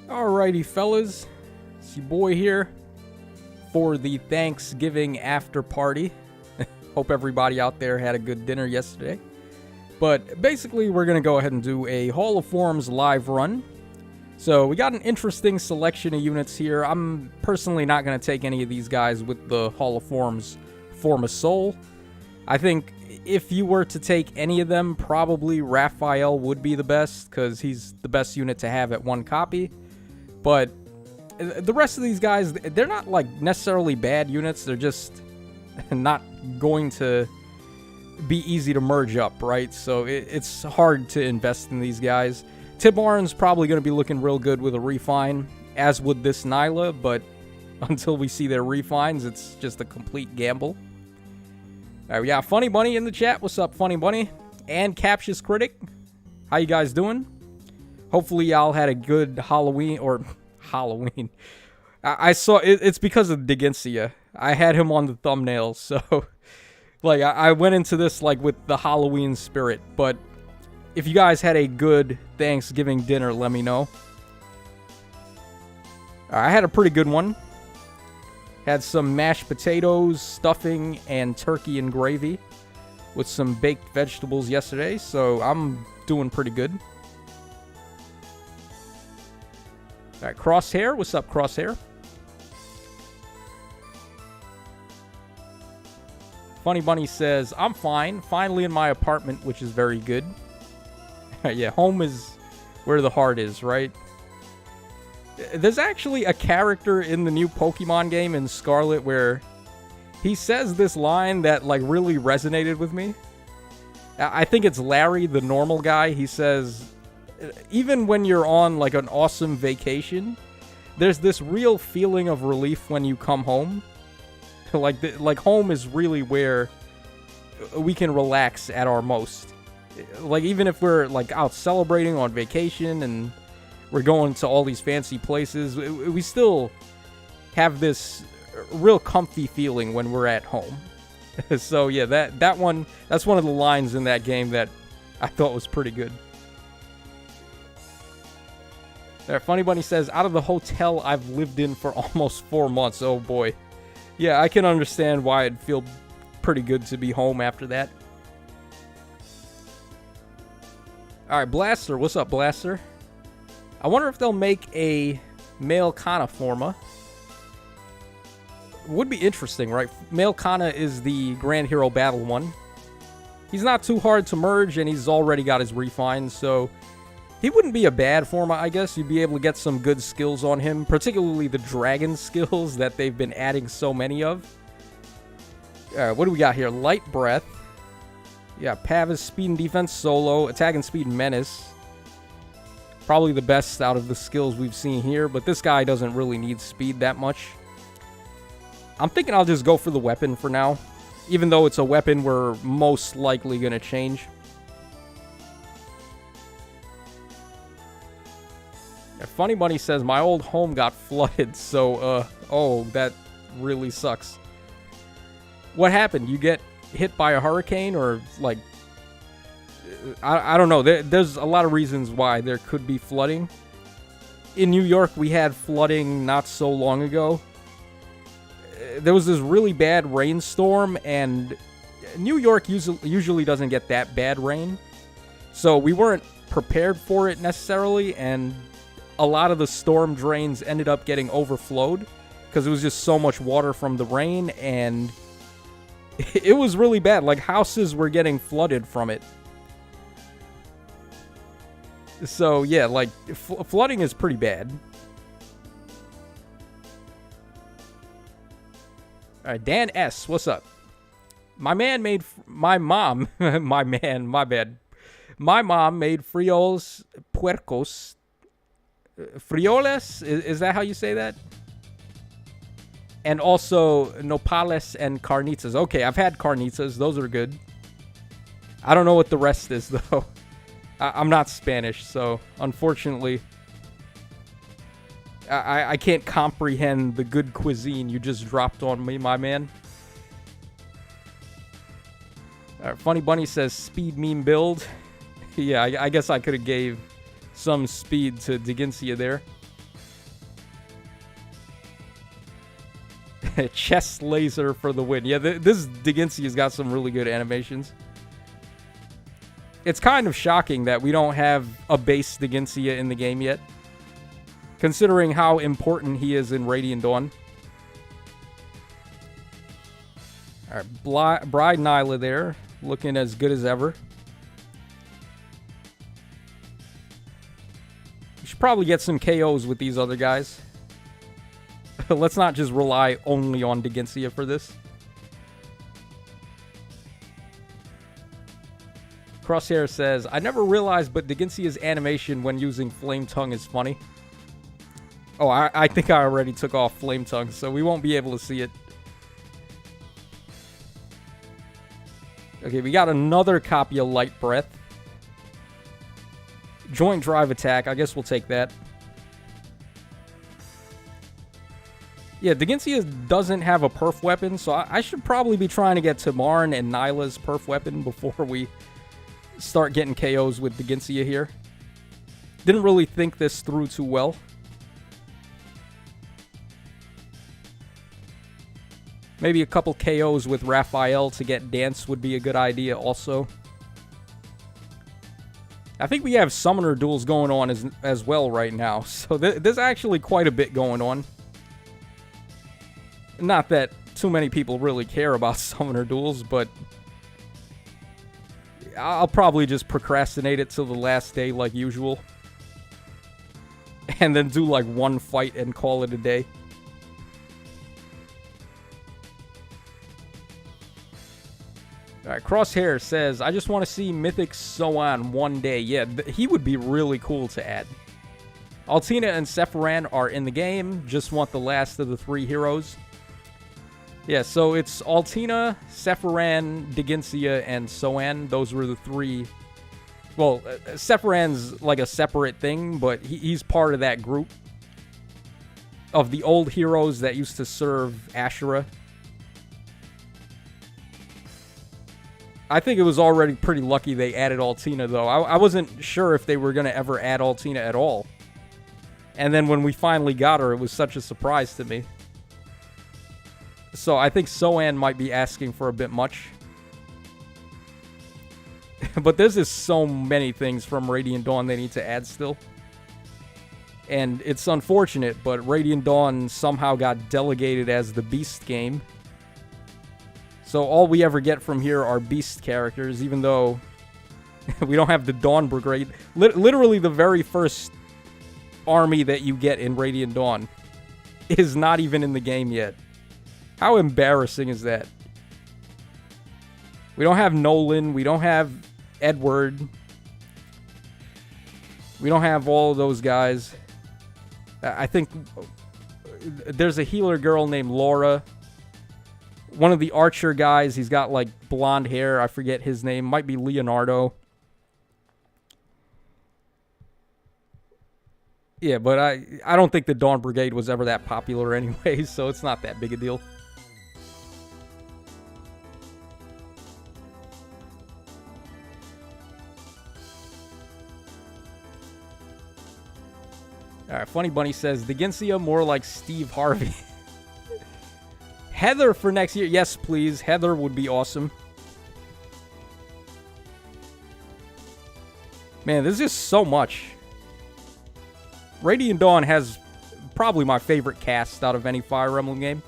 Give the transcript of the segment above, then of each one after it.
Alrighty, fellas. It's your boy here for the Thanksgiving after party. Hope everybody out there had a good dinner yesterday. But basically, we're going to go ahead and do a Hall of Forms live run. So we got an interesting selection of units here. I'm personally not going to take any of these guys with the Hall of Forms Form of Soul. I think if you were to take any of them, probably Raphael would be the best, because he's the best unit to have at one copy. But the rest of these guys, they're not like necessarily bad units. They're just not going to be easy to merge up, right? So it's hard to invest in these guys. Tibarn's probably going to be looking real good with a refine, as would this Nyla, but until we see their refines, it's just a complete gamble. All right, we got Funny Bunny in the chat. What's up, Funny Bunny? And Captious Critic. How you guys doing? Hopefully y'all had a good Halloween, or Halloween. I saw, it's because of Digencia. I had him on the thumbnail, so like I went into this like with the Halloween spirit. But if you guys had a good Thanksgiving dinner, let me know. I had a pretty good one. Had some mashed potatoes, stuffing, and turkey and gravy with some baked vegetables yesterday, so I'm doing pretty good. Alright, Crosshair. What's up, Crosshair? Funny Bunny says, I'm fine. Finally in my apartment, which is very good. Yeah, home is where the heart is, right? There's actually a character in the new Pokemon game in Scarlet where he says this line that like really resonated with me. I think it's Larry, the normal guy. He says, even when you're on like an awesome vacation, there's this real feeling of relief when you come home. Like home is really where we can relax at our most. Like even if we're like out celebrating on vacation and we're going to all these fancy places, we still have this real comfy feeling when we're at home. So yeah, that's one of the lines in that game that I thought was pretty good. Funny Bunny says, out of the hotel I've lived in for almost 4 months. Oh boy. Yeah, I can understand why it'd feel pretty good to be home after that. Alright, Blaster. What's up, Blaster? I wonder if they'll make a male Kana Forma. Would be interesting, right? Male Kana is the Grand Hero Battle one. He's not too hard to merge, and he's already got his refine, so he wouldn't be a bad Forma, I guess. You'd be able to get some good skills on him, particularly the dragon skills that they've been adding so many of. Alright, what do we got here? Light Breath. Yeah, Pavis, Speed and Defense Solo, Attack and Speed and Menace. Probably the best out of the skills we've seen here, but this guy doesn't really need speed that much. I'm thinking I'll just go for the weapon for now, even though it's a weapon we're most likely going to change. Funny Bunny says, my old home got flooded, so, oh, that really sucks. What happened? You get hit by a hurricane, or, like, I don't know. There's a lot of reasons why there could be flooding. In New York, we had flooding not so long ago. There was this really bad rainstorm, and New York usually doesn't get that bad rain. So we weren't prepared for it necessarily, and a lot of the storm drains ended up getting overflowed because it was just so much water from the rain, and it was really bad. Like, houses were getting flooded from it. So, yeah, like, flooding is pretty bad. Alright, Dan S., what's up? My mom made frijoles puercos. Frioles? Is that how you say that? And also nopales and carnitas. Okay, I've had carnitas. Those are good. I don't know what the rest is, though. I'm not Spanish, so unfortunately, I can't comprehend the good cuisine you just dropped on me, my man. Funny Bunny says, speed meme build. Yeah, I guess I could have gave some speed to Digencia there. Chest laser for the win. Yeah, this Diginsia's got some really good animations. It's kind of shocking that we don't have a base Diginsia in the game yet, considering how important he is in Radiant Dawn. Alright, Bride Nyla there, looking as good as ever. We should probably get some KOs with these other guys. Let's not just rely only on Diginsia for this. Crosshair says, I never realized, but Diginsia's animation when using Flame Tongue is funny. Oh, I think I already took off Flame Tongue, so we won't be able to see it. Okay, we got another copy of Light Breath. Joint Drive Attack, I guess we'll take that. Yeah, Diginsia doesn't have a perf weapon, so I should probably be trying to get Tamarn and Nyla's perf weapon before we start getting KOs with Diginsia here. Didn't really think this through too well. Maybe a couple KOs with Raphael to get Dance would be a good idea also. I think we have Summoner duels going on as well right now, so there's actually quite a bit going on. Not that too many people really care about Summoner duels, but I'll probably just procrastinate it till the last day like usual. And then do like one fight and call it a day. Alright, Crosshair says, I just want to see Mythic Soan one day. Yeah, he would be really cool to add. Altina and Sephiran are in the game. Just want the last of the 3 heroes. Yeah, so it's Altina, Sephiran, Diginsia, and Soan. Those were the 3. Well, Sephiran's like a separate thing, but he's part of that group of the old heroes that used to serve Ashura. I think it was already pretty lucky they added Altina, though. I wasn't sure if they were going to ever add Altina at all. And then when we finally got her, it was such a surprise to me. So I think Soan might be asking for a bit much. But there's just so many things from Radiant Dawn they need to add still. And it's unfortunate, but Radiant Dawn somehow got delegated as the Beast game. So all we ever get from here are Beast characters, even though we don't have the Dawn Brigade. Literally the very first army that you get in Radiant Dawn is not even in the game yet. How embarrassing is that? We don't have Nolan. We don't have Edward. We don't have all of those guys. I think there's a healer girl named Laura. One of the archer guys, he's got like blonde hair. I forget his name. Might be Leonardo. Yeah, but I don't think the Dawn Brigade was ever that popular anyway, so it's not that big a deal. Alright, Funny Bunny says, Diginsia more like Steve Harvey. Heather for next year. Yes, please. Heather would be awesome. Man, there's just so much. Radiant Dawn has probably my favorite cast out of any Fire Emblem game.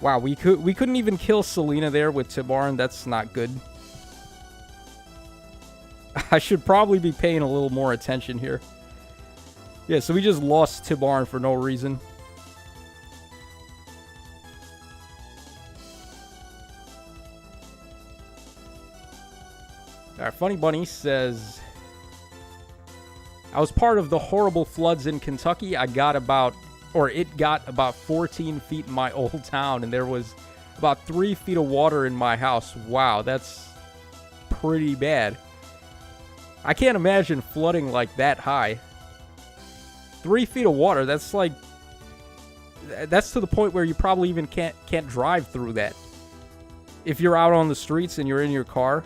Wow, we couldn't even kill Selena there with Tibarn. That's not good. I should probably be paying a little more attention here. Yeah, so we just lost Tibarn for no reason. Alright, Funny Bunny says, I was part of the horrible floods in Kentucky. It got about 14 feet in my old town, and there was about 3 feet of water in my house. Wow, that's pretty bad. I can't imagine flooding like that high. 3 feet of water, that's to the point where you probably even can't drive through that. If you're out on the streets and you're in your car.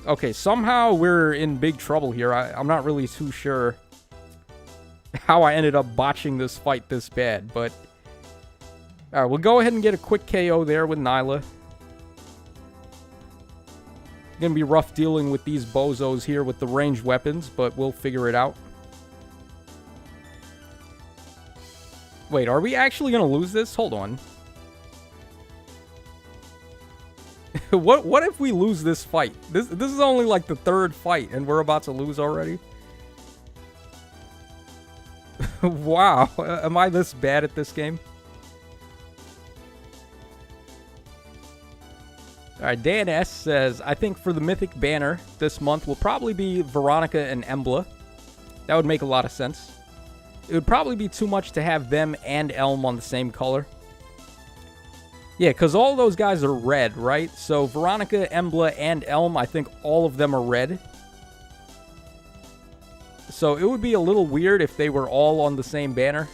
Okay, somehow we're in big trouble here. I'm not really too sure how I ended up botching this fight this bad, but... Alright, we'll go ahead and get a quick KO there with Nyla. Gonna be rough dealing with these bozos here with the ranged weapons, but we'll figure it out. Wait, are we actually gonna lose this? Hold on. What if we lose this fight? This is only like the third fight, and we're about to lose already? Wow, am I this bad at this game? Alright, Dan S says, I think for the Mythic banner this month will probably be Veronica and Emblem. That would make a lot of sense. It would probably be too much to have them and Elm on the same color. Yeah, because all those guys are red, right? So Veronica, Emblem, and Elm, I think all of them are red. So it would be a little weird if they were all on the same banner.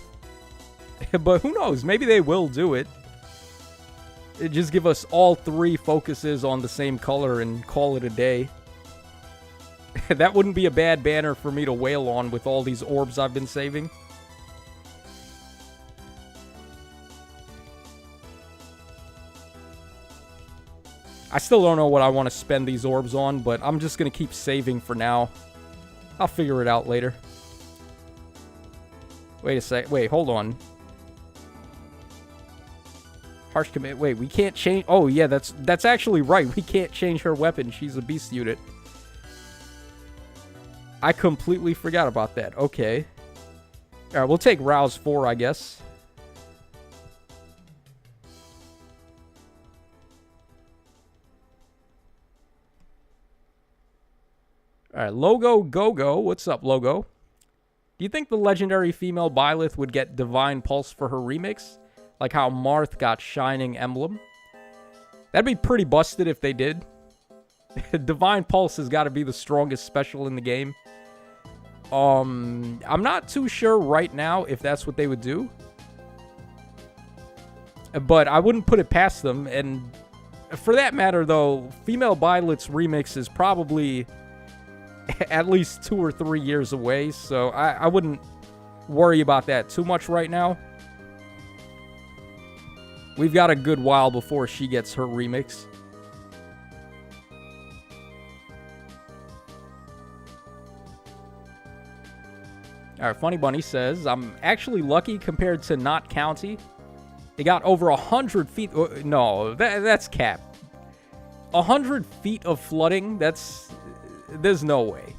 But who knows? Maybe they will do it. Just give us all three focuses on the same color and call it a day. That wouldn't be a bad banner for me to wail on with all these orbs I've been saving. I still don't know what I want to spend these orbs on, but I'm just going to keep saving for now. I'll figure it out later. Wait a sec. Wait, hold on. Harsh commit. Wait, we can't change. Oh, yeah, that's actually right. We can't change her weapon. She's a beast unit. I completely forgot about that. Okay. All right, we'll take Rouse 4, I guess. All right, Logo Go-Go. What's up, Logo? Do you think the legendary female Byleth would get Divine Pulse for her remix? Like how Marth got Shining Emblem? That'd be pretty busted if they did. Divine Pulse has got to be the strongest special in the game. I'm not too sure right now if that's what they would do. But I wouldn't put it past them. And for that matter, though, female Byleth's remix is probably at least 2 or 3 years away, so I wouldn't worry about that too much right now. We've got a good while before she gets her remix. Alright, Funny Bunny says, I'm actually lucky compared to Knott County. They got over 100 feet... No, that's cap. 100 feet of flooding, there's no way.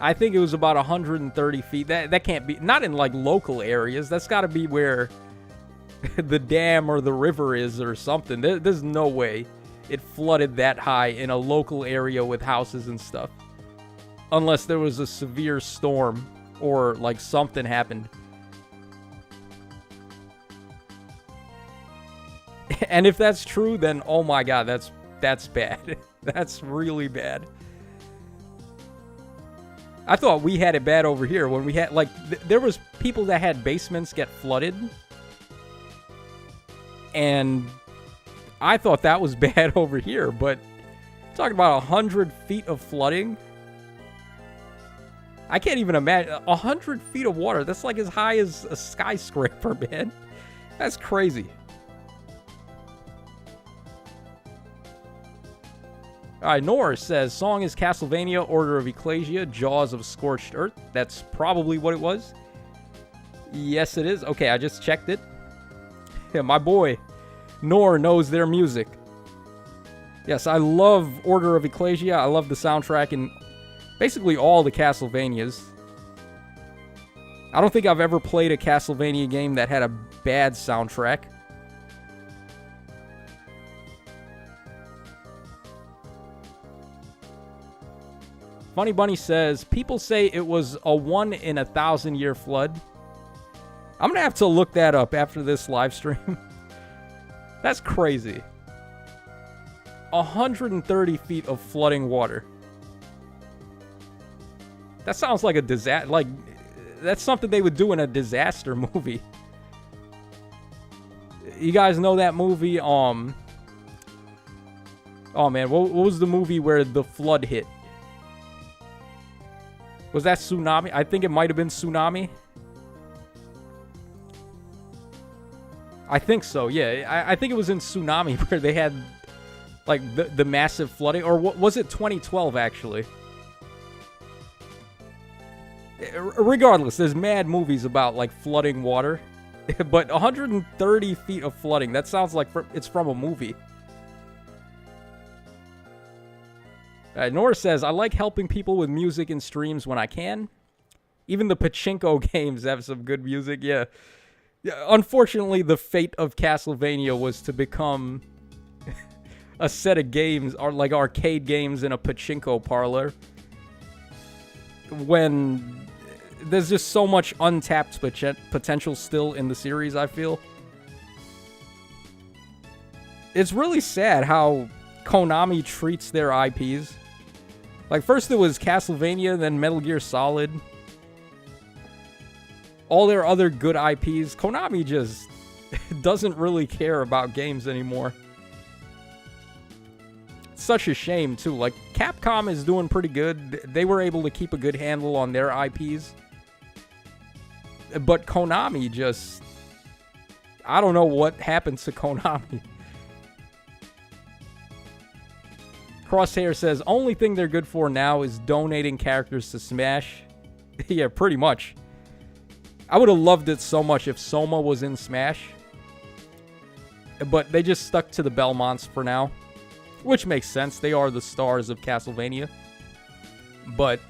I think it was about 130 feet. That can't be... Not in, like, local areas. That's got to be where the dam or the river is or something. There's no way it flooded that high in a local area with houses and stuff. Unless there was a severe storm or, like, something happened. And if that's true, then, oh my god, that's bad. That's really bad. I thought we had it bad over here when we had, like, there was people that had basements get flooded. And I thought that was bad over here, but talking about 100 feet of flooding. I can't even imagine. 100 feet of water, that's like as high as a skyscraper, man. That's crazy. Alright, Norris says, song is Castlevania, Order of Ecclesia, Jaws of Scorched Earth. That's probably what it was. Yes, it is. Okay, I just checked it. Yeah, my boy, Nor, knows their music. Yes, I love Order of Ecclesia. I love the soundtrack in basically all the Castlevanias. I don't think I've ever played a Castlevania game that had a bad soundtrack. Funny Bunny says, people say it was a 1 in 1,000 year flood. I'm going to have to look that up after this live stream. That's crazy. 130 feet of flooding water. That sounds like a disaster. Like, that's something they would do in a disaster movie. You guys know that movie, Oh, man. What was the movie where the flood hit? Was that Tsunami? I think it might have been Tsunami. I think so, yeah. I think it was in Tsunami where they had, like, the massive flooding. Or was it 2012, actually? Regardless, there's mad movies about, like, flooding water. But 130 feet of flooding, that sounds like it's from a movie. Nora says, I like helping people with music and streams when I can. Even the pachinko games have some good music, yeah. Unfortunately, the fate of Castlevania was to become a set of games, or like arcade games in a pachinko parlor. When there's just so much untapped potential still in the series, I feel. It's really sad how Konami treats their IPs. Like, first it was Castlevania, then Metal Gear Solid. All their other good IPs. Konami just doesn't really care about games anymore. It's such a shame, too. Like, Capcom is doing pretty good. They were able to keep a good handle on their IPs. But Konami just... I don't know what happened to Konami. Crosshair says, only thing they're good for now is donating characters to Smash. Yeah, pretty much. I would have loved it so much if Soma was in Smash. But they just stuck to the Belmonts for now. Which makes sense. They are the stars of Castlevania. But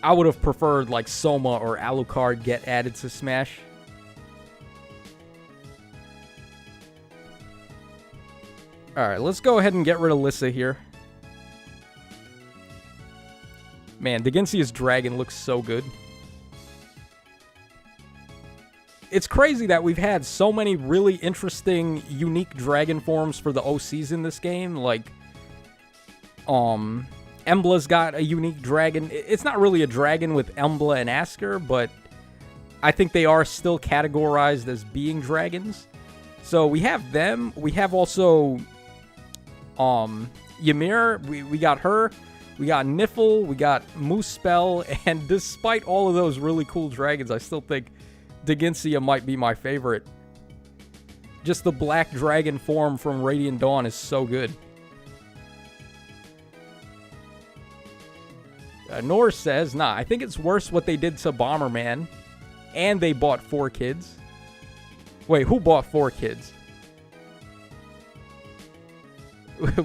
I would have preferred, like, Soma or Alucard get added to Smash. Alright, let's go ahead and get rid of Lissa here. Man, Daginsia's dragon looks so good. It's crazy that we've had so many really interesting, unique dragon forms for the OCs in this game. Like, Embla's got a unique dragon. It's not really a dragon with Embla and Asker, but I think they are still categorized as being dragons. So we have them. We have also Ymir. We got her. We got Niffle. We got Moosespell. And despite all of those really cool dragons, I still think Daginsia might be my favorite. Just the black dragon form from Radiant Dawn is so good. Norse says, nah, I think it's worse what they did to Bomberman. And they bought 4 kids. Wait, who bought 4 kids?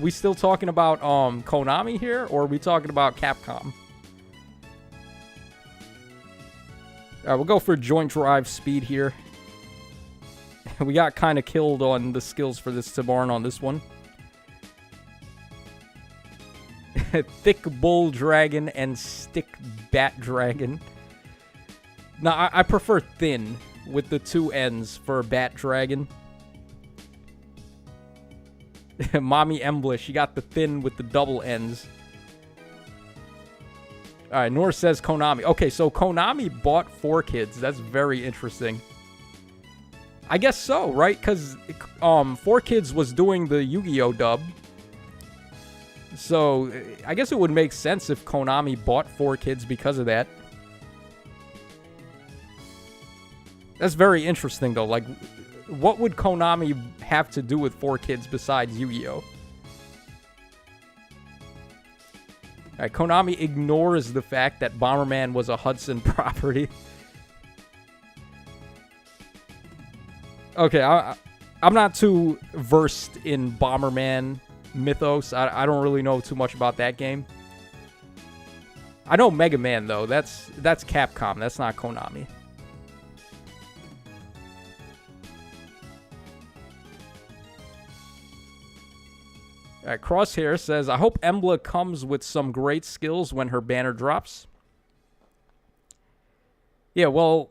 We still talking about Konami here? Or are we talking about Capcom? Alright, we'll go for joint drive speed here. We got kind of killed on the skills for this Tabarn on this one. Thick Bull Dragon and Stick Bat Dragon. Now, I prefer thin with the 2 ends for Bat Dragon. Mommy Embla, she got the thin with the double ends. Alright, Nor says Konami. Okay, so Konami bought 4 kids. That's very interesting. I guess so, right? Because 4 Kids was doing the Yu-Gi-Oh! Dub. So, I guess it would make sense if Konami bought 4 Kids because of that. That's very interesting, though. Like, what would Konami have to do with 4 Kids besides Yu-Gi-Oh? Alright, Konami ignores the fact that Bomberman was a Hudson property. Okay, I'm not too versed in Bomberman mythos. I don't really know too much about that game. I know Mega Man, though. That's Capcom. That's not Konami. Alright, Crosshair says, I hope Embla comes with some great skills when her banner drops. Yeah, well,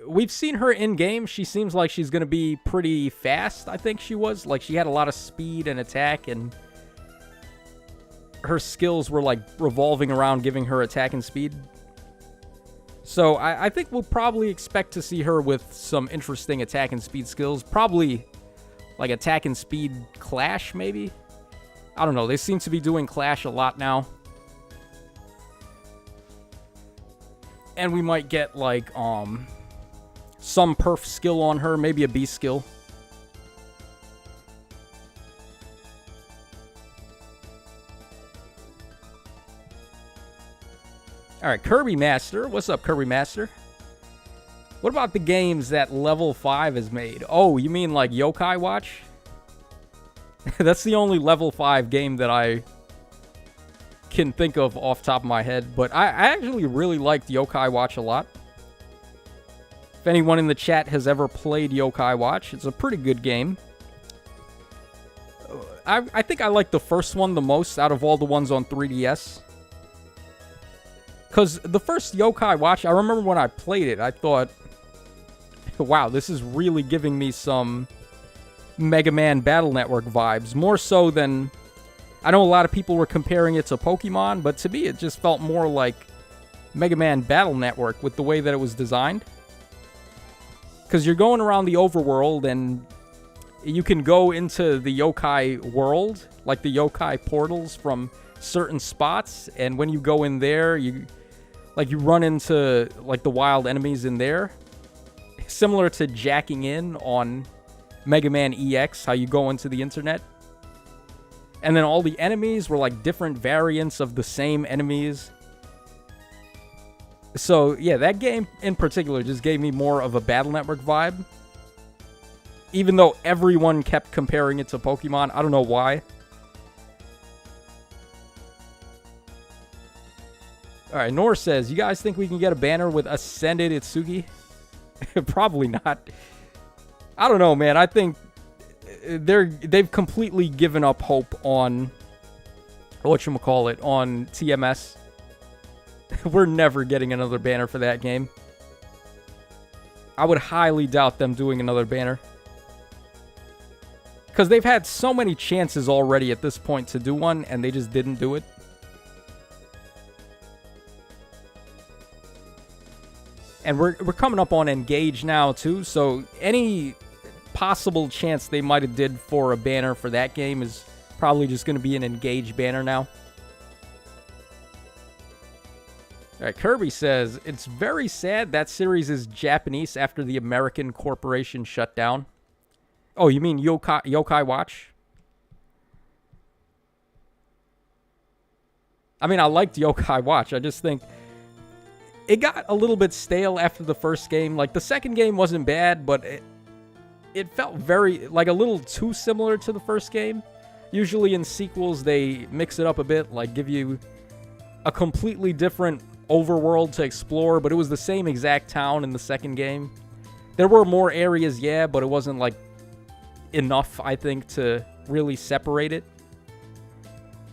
we've seen her in-game. She seems like she's going to be pretty fast, I think she was. Like, she had a lot of speed and attack, and her skills were, like, revolving around giving her attack and speed. So, I think we'll probably expect to see her with some interesting attack and speed skills. Probably, like, attack and speed clash, maybe? I don't know. They seem to be doing Clash a lot now. And we might get, like, some perf skill on her. Maybe a B skill. Alright, Kirby Master. What's up, Kirby Master? What about the games that Level 5 has made? Oh, you mean like Yokai Watch? That's the only Level 5 game that I can think of off the top of my head. But I actually really liked Yokai Watch a lot. If anyone in the chat has ever played Yokai Watch, it's a pretty good game. I think I like the first one the most out of all the ones on 3DS. Because the first Yokai Watch, I remember when I played it, I thought, wow, this is really giving me some Mega Man Battle Network vibes. More so than... I know a lot of people were comparing it to Pokemon, but to me it just felt more like Mega Man Battle Network with the way that it was designed. Because you're going around the overworld and you can go into the yokai world, like the yokai portals from certain spots, and when you go in there, you run into like the wild enemies in there. Similar to jacking in on Mega Man EX, how you go into the internet. And then all the enemies were like different variants of the same enemies. So, yeah, that game in particular just gave me more of a Battle Network vibe. Even though everyone kept comparing it to Pokemon. I don't know why. Alright, Nor says, you guys think we can get a banner with Ascended Itsugi? Probably not. I don't know, man. I think they've completely given up hope on whatchamacallit, on TMS. We're never getting another banner for that game. I would highly doubt them doing another banner. Because they've had so many chances already at this point to do one, and they just didn't do it. And we're coming up on Engage now, too, so any possible chance they might have did for a banner for that game is probably just going to be an Engage banner now. Alright, Kirby says, it's very sad that series is Japanese after the American corporation shut down. Oh, you mean Yokai Watch? I mean, I liked Yokai Watch. I just think it got a little bit stale after the first game. Like, the second game wasn't bad, but it felt very, like, a little too similar to the first game. Usually in sequels, they mix it up a bit, like give you a completely different overworld to explore, but it was the same exact town in the second game. There were more areas, yeah, but it wasn't, like, enough, I think, to really separate it.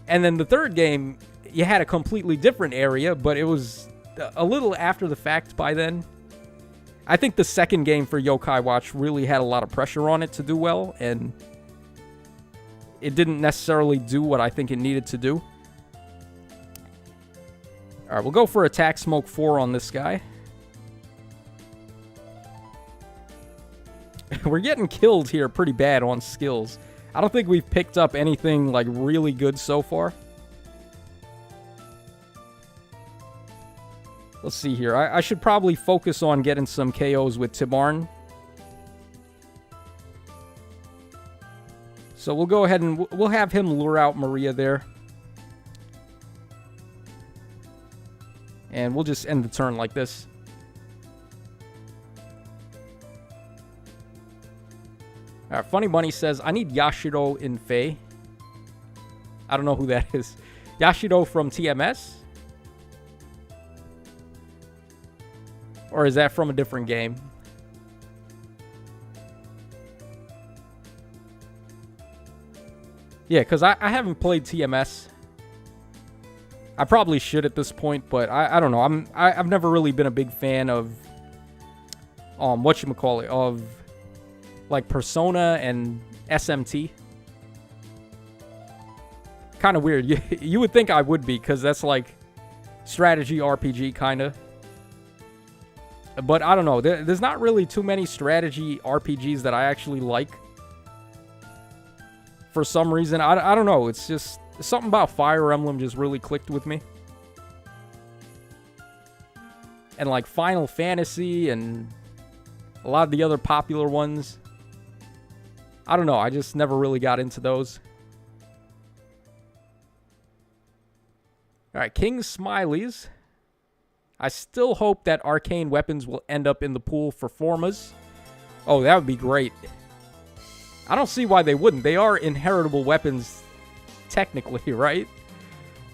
And then the third game, you had a completely different area, but it was a little after the fact by then. I think the second game for Yokai Watch really had a lot of pressure on it to do well, and it didn't necessarily do what I think it needed to do. Alright, we'll go for Attack Smoke 4 on this guy. We're getting killed here pretty bad on skills. I don't think we've picked up anything, like, really good so far. Let's see here. I should probably focus on getting some KOs with Tibarn. So we'll go ahead and we'll have him lure out Maria there. And we'll just end the turn like this. Alright, Funny Bunny says, I need Yashiro in Fae. I don't know who that is. Yashiro from TMS? Or is that from a different game? Yeah, because I haven't played TMS. I probably should at this point, but I don't know. I've never really been a big fan of whatchamacallit, of like Persona and SMT. Kind of weird. You would think I would be, because that's like strategy RPG kind of. But I don't know. There's not really too many strategy RPGs that I actually like. for some reason. I don't know. It's just something about Fire Emblem just really clicked with me. And like Final Fantasy and a lot of the other popular ones. I don't know. I just never really got into those. All right, King Smileys. I still hope that arcane weapons will end up in the pool for Formas. Oh, that would be great. I don't see why they wouldn't. They are inheritable weapons, technically, right?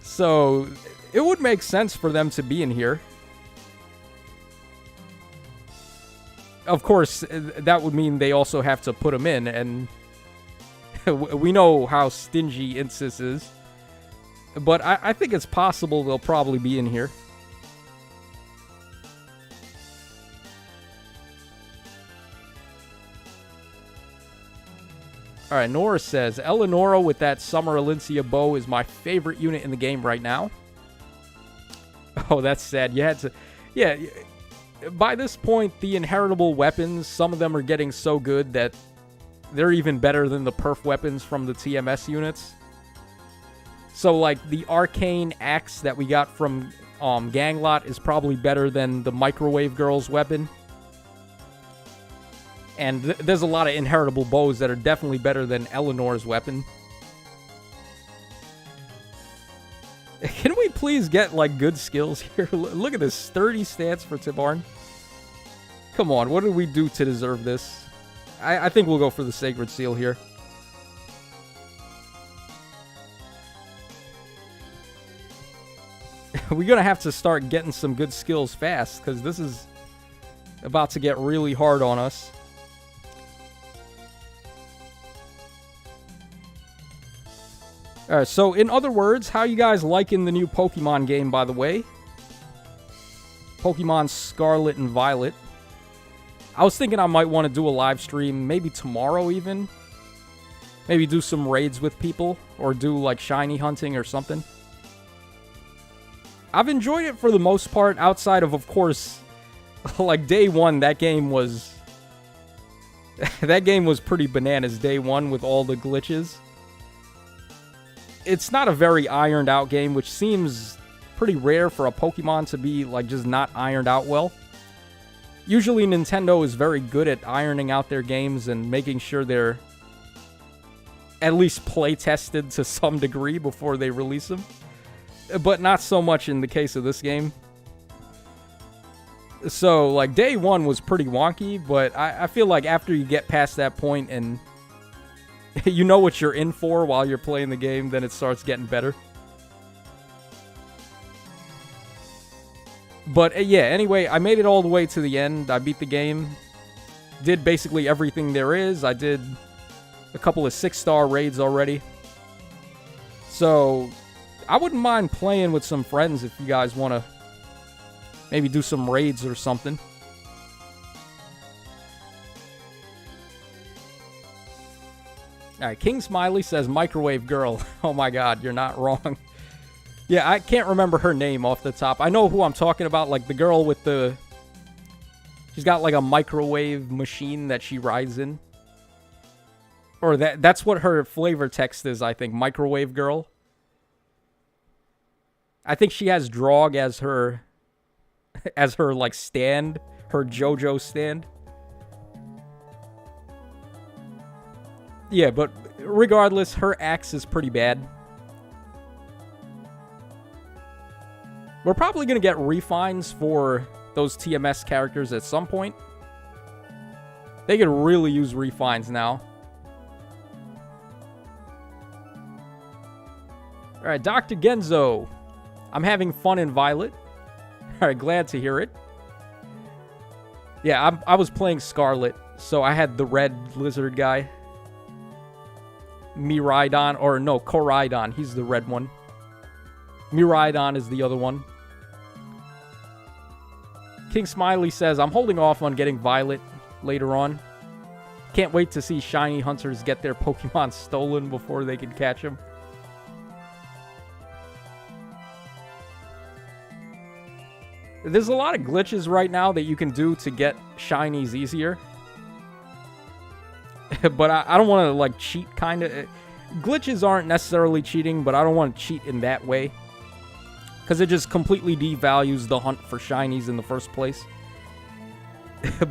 So, it would make sense for them to be in here. Of course, that would mean they also have to put them in, and we know how stingy Insys is. But I think it's possible they'll probably be in here. Alright, Nora says, Eleonora with that Summer Alincia bow is my favorite unit in the game right now. Oh, that's sad. You had to... Yeah, by this point, the inheritable weapons, some of them are getting so good that they're even better than the perf weapons from the TMS units. So, like, the arcane axe that we got from Ganglot is probably better than the Microwave Girl's weapon. And there's a lot of inheritable bows that are definitely better than Eleanor's weapon. Can we please get, like, good skills here? Look at this. Sturdy stance for Tibarn. Come on, what did we do to deserve this? I think we'll go for the Sacred Seal here. We're going to have to start getting some good skills fast, because this is about to get really hard on us. Alright, so in other words, how you guys liking the new Pokemon game, by the way? Pokemon Scarlet and Violet. I was thinking I might want to do a live stream, maybe tomorrow even. Maybe do some raids with people, or do like shiny hunting or something. I've enjoyed it for the most part, outside of course, like day one, that game was... that game was pretty bananas day one with all the glitches. It's not a very ironed out game, which seems pretty rare for a Pokemon to be like just not ironed out well. Usually Nintendo is very good at ironing out their games and making sure they're at least play tested to some degree before they release them. But not so much in the case of this game. So, like, day one was pretty wonky, but I feel like after you get past that point and you know what you're in for while you're playing the game, then it starts getting better. But, yeah, anyway, I made it all the way to the end. I beat the game. Did basically everything there is. I did a couple of 6-star raids already. So... I wouldn't mind playing with some friends if you guys want to maybe do some raids or something. Alright, King Smiley says Microwave Girl. Oh my god, you're not wrong. Yeah, I can't remember her name off the top. I know who I'm talking about, like the girl with the... She's got like a microwave machine that she rides in. Or that's what her flavor text is, I think. Microwave Girl. I think she has Drog as her like stand, her JoJo stand. Yeah, but regardless, her axe is pretty bad. We're probably going to get refines for those TMS characters at some point. They could really use refines now. Alright, Dr. Genzo. I'm having fun in Violet. Alright, glad to hear it. Yeah, I was playing Scarlet, so I had the red lizard guy. Miraidon, or no, Koraidon. He's the red one. Miraidon is the other one. King Smiley says, I'm holding off on getting Violet later on. Can't wait to see shiny hunters get their Pokemon stolen before they can catch them. There's a lot of glitches right now that you can do to get shinies easier. But I don't want to, like, cheat, kind of. glitches aren't necessarily cheating, but I don't want to cheat in that way. Because it just completely devalues the hunt for shinies in the first place.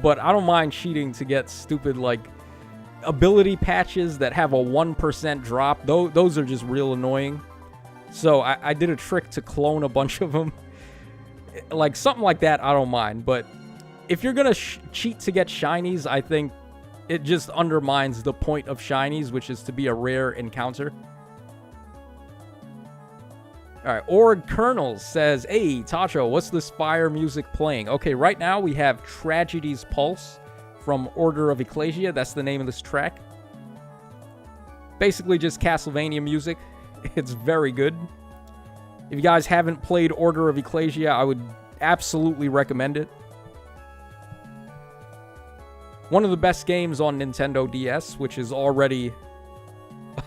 But I don't mind cheating to get stupid, like, ability patches that have a 1% drop. Those are just real annoying. So I did a trick to clone a bunch of them. Like, something like that, I don't mind. But if you're going to cheat to get shinies, I think it just undermines the point of shinies, which is to be a rare encounter. Alright, Org Colonel says, hey, Tacho, what's this fire music playing? Okay, right now we have Tragedy's Pulse from Order of Ecclesia. That's the name of this track. Basically just Castlevania music. It's very good. If you guys haven't played Order of Ecclesia, I would absolutely recommend it. One of the best games on Nintendo DS, which is already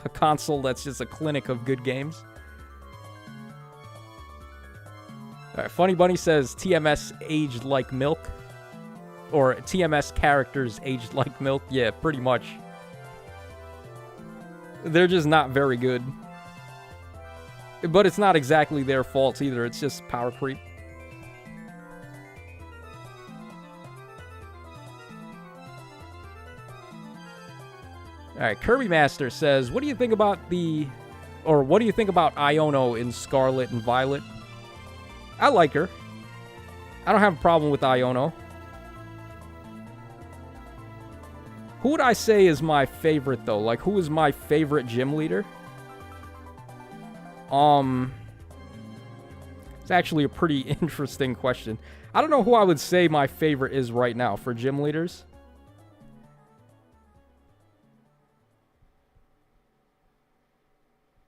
a console that's just a clinic of good games. Alright, Funny Bunny says TMS aged like milk. Or TMS characters aged like milk. Yeah, pretty much. They're just not very good. But it's not exactly their fault either. It's just power creep. Alright, Kirby Master says, what do you think about Iono in Scarlet and Violet? I like her. I don't have a problem with Iono. Who would I say is my favorite, though? Like, who is my favorite gym leader? It's actually a pretty interesting question. I don't know who I would say my favorite is right now for gym leaders.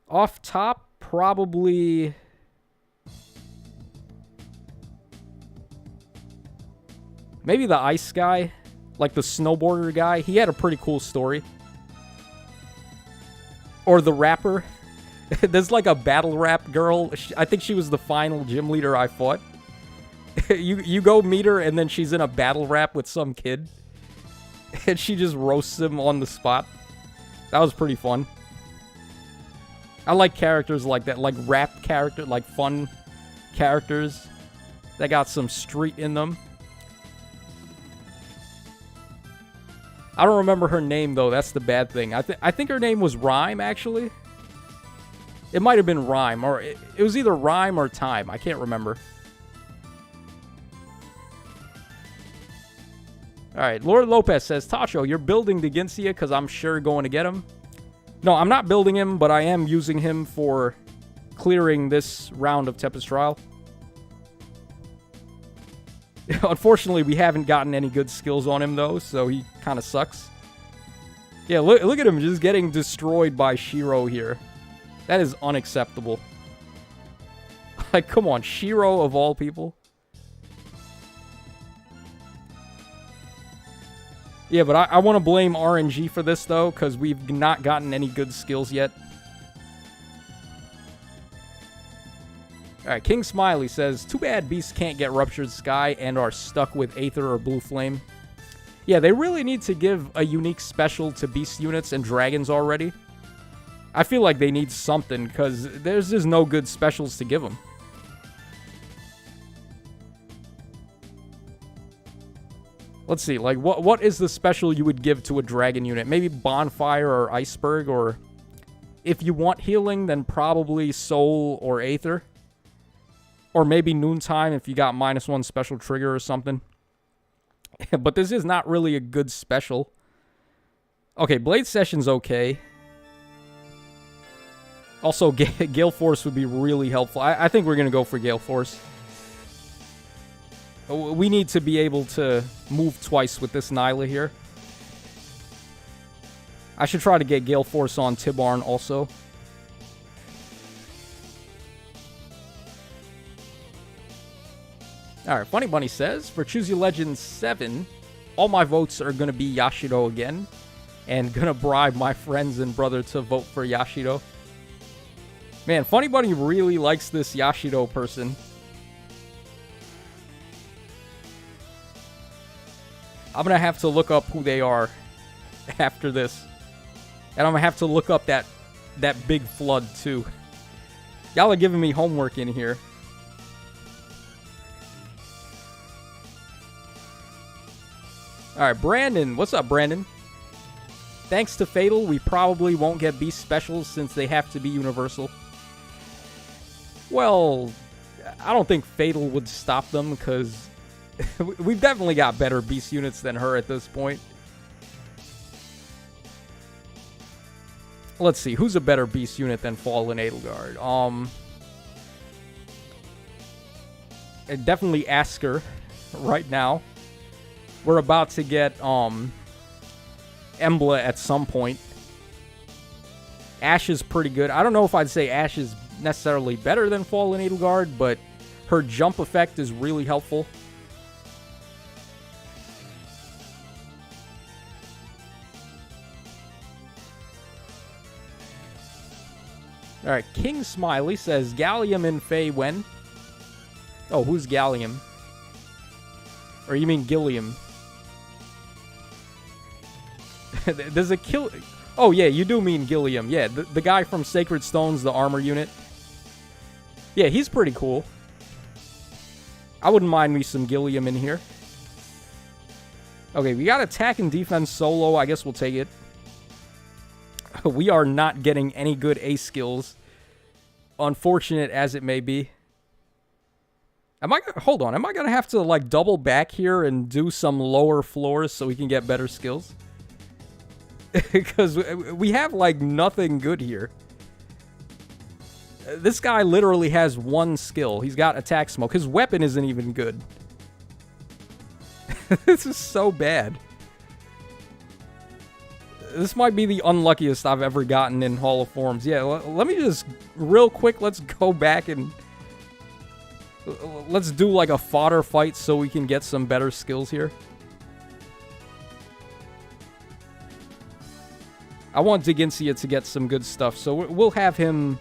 Off top, probably... maybe the ice guy. Like the snowboarder guy. He had a pretty cool story. Or the rapper. There's like a battle rap girl. I think she was the final gym leader I fought. You go meet her and then she's in a battle rap with some kid. And she just roasts him on the spot. That was pretty fun. I like characters like that. Like rap character. Like fun characters. That got some street in them. I don't remember her name, though. That's the bad thing. I think her name was Rhyme, actually. It might have been Rhyme, or it was either Rhyme or Time. I can't remember. Alright, Lord Lopez says, Tacho, you're building the Ginsia because I'm sure going to get him. No, I'm not building him, but I am using him for clearing this round of Tempest Trial. Unfortunately, we haven't gotten any good skills on him, though, so he kind of sucks. Yeah, look at him just getting destroyed by Shiro here. That is unacceptable. Like, come on, Shiro of all people. Yeah, but I want to blame RNG for this, though, because we've not gotten any good skills yet. Alright, King Smiley says, too bad beasts can't get Ruptured Sky and are stuck with Aether or Blue Flame. Yeah, they really need to give a unique special to beast units and dragons already. I feel like they need something, because there's just no good specials to give them. Let's see, like, what is the special you would give to a dragon unit? Maybe Bonfire or Iceberg, or if you want healing, then probably Soul or Aether. Or maybe Noontime if you got -1 special trigger or something. But this is not really a good special. Okay, Blade Session's okay. Also, Gale Force would be really helpful. I think we're going to go for Gale Force. We need to be able to move twice with this Nyla here. I should try to get Gale Force on Tibarn also. Alright, Funny Bunny says, for Choose Your Legend 7, all my votes are going to be Yashido again. And going to bribe my friends and brother to vote for Yashido. Man, Funny Bunny really likes this Yashido person. I'm going to have to look up who they are after this. And I'm going to have to look up that that big flood, too. Y'all are giving me homework in here. Alright, Brandon. What's up, Brandon? Thanks to Fatal, we probably won't get beast specials since they have to be universal. Well, I don't think Fatal would stop them because we've definitely got better beast units than her at this point. Let's see, who's a better beast unit than Fallen Edelgard? I'd definitely Asker right now. We're about to get Emblem at some point. Ashe is pretty good. I don't know if I'd say Ashe is necessarily better than Fallen Edelgard, but her jump effect is really helpful. Alright, King Smiley says, Gallium and Fey when? Oh, who's Gallium? Or you mean Gilliam? There's a kill... Oh, yeah, you do mean Gilliam. Yeah, the guy from Sacred Stones, the armor unit. Yeah, he's pretty cool. I wouldn't mind me some Gilliam in here. Okay, we got attack and defense solo. I guess we'll take it. We are not getting any good ace skills. Unfortunate as it may be. Hold on, am I going to have to, like, double back here and do some lower floors so we can get better skills? Because we have, like, nothing good here. This guy literally has one skill. He's got attack smoke. His weapon isn't even good. This is so bad. This might be the unluckiest I've ever gotten in Hall of Forms. Yeah, let me just, real quick, let's go back and... Let's do, like, a fodder fight so we can get some better skills here. I want Digincia to get some good stuff, so we'll have him...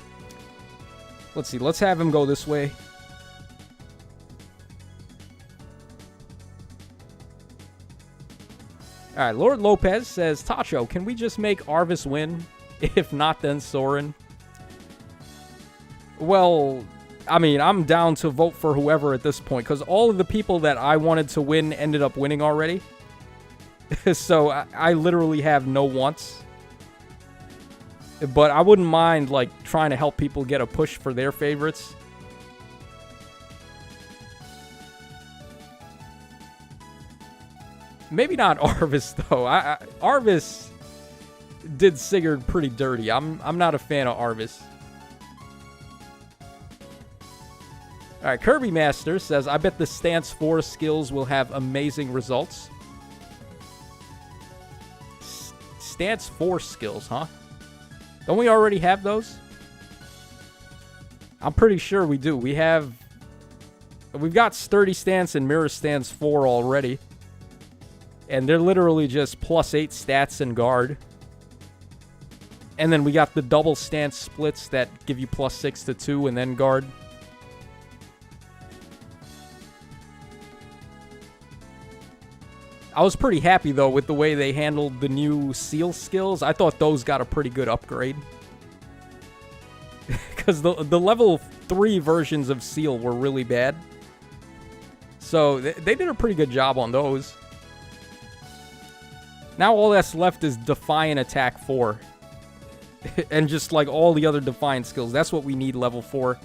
Let's see, let's have him go this way. Alright, Lord Lopez says, Tacho, can we just make Arvis win? If not, then Soren. Well, I mean, I'm down to vote for whoever at this point, because all of the people that I wanted to win ended up winning already. So, I literally have no wants. But I wouldn't mind, like, trying to help people get a push for their favorites. Maybe not Arvis, though. Arvis did Sigurd pretty dirty. I'm not a fan of Arvis. Alright, Kirby Master says, I bet the Stance 4 skills will have amazing results. Stance 4 skills, huh? Don't we already have those? I'm pretty sure we do. We've got Sturdy Stance and Mirror Stance 4 already. And they're literally just +8 stats and guard. And then we got the double stance splits that give you +6 to 2 and then guard. I was pretty happy, though, with the way they handled the new Seal skills. I thought those got a pretty good upgrade. Because the level 3 versions of Seal were really bad. So they did a pretty good job on those. Now all that's left is Defiant Attack 4. And just like all the other Defiant skills. That's what we need level 4.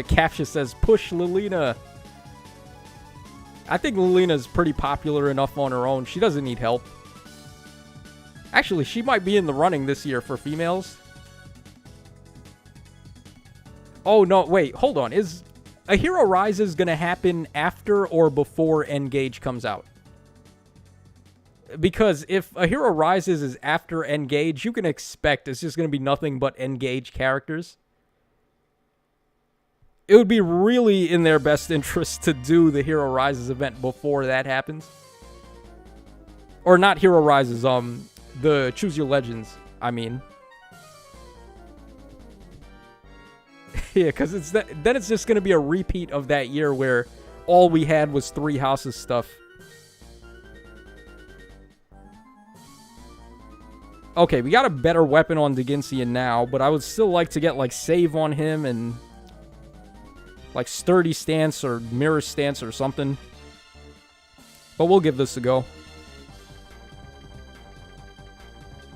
Captia says, push Lilina. I think Lilina's pretty popular enough on her own. She doesn't need help. Actually, she might be in the running this year for females. Oh, no, wait, hold on. Is A Hero Rises going to happen after or before Engage comes out? Because if A Hero Rises is after Engage, you can expect it's just going to be nothing but Engage characters. It would be really in their best interest to do the Hero Rises event before that happens. Or not Hero Rises, the Choose Your Legends, I mean. Yeah, because then it's just going to be a repeat of that year where all we had was 3 houses stuff. Okay, we got a better weapon on Deginsia now, but I would still like to get, like, save on him and, like, sturdy stance or mirror stance or something. But we'll give this a go.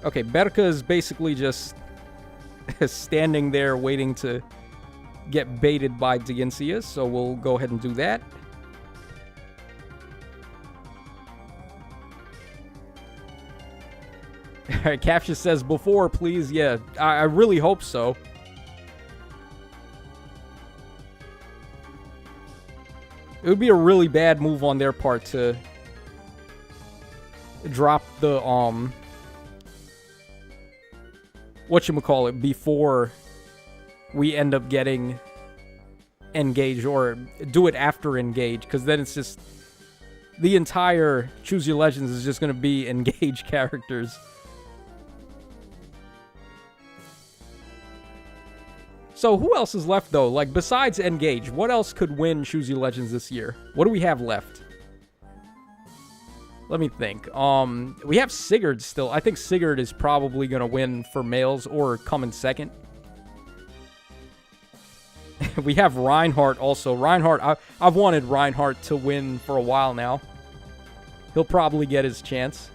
Okay, Berka is basically just standing there waiting to get baited by Deginsia, so we'll go ahead and do that. Alright, Captious says before, please. Yeah, I really hope so. It would be a really bad move on their part to drop the, whatchamacallit, before we end up getting Engage, or do it after Engage, because then it's just, the entire Choose Your Legends is just going to be Engage characters. So who else is left, though? Like, besides Engage, what else could win Choose Your Legends this year? What do we have left? Let me think. We have Sigurd still. I think Sigurd is probably going to win for males or come in second. We have Reinhardt also. Reinhardt, I've wanted Reinhardt to win for a while now. He'll probably get his chance.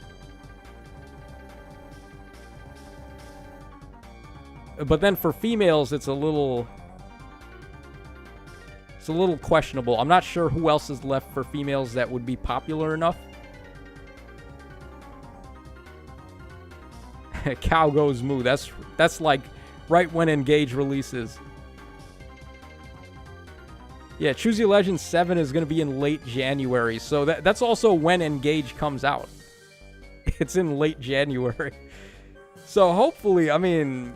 But then for females, it's a little questionable. I'm not sure who else is left for females that would be popular enough. Cow goes moo. That's like right when Engage releases. Yeah, Choose Your Legends 7 is going to be in late January. So that's also when Engage comes out. It's in late January. So hopefully, I mean,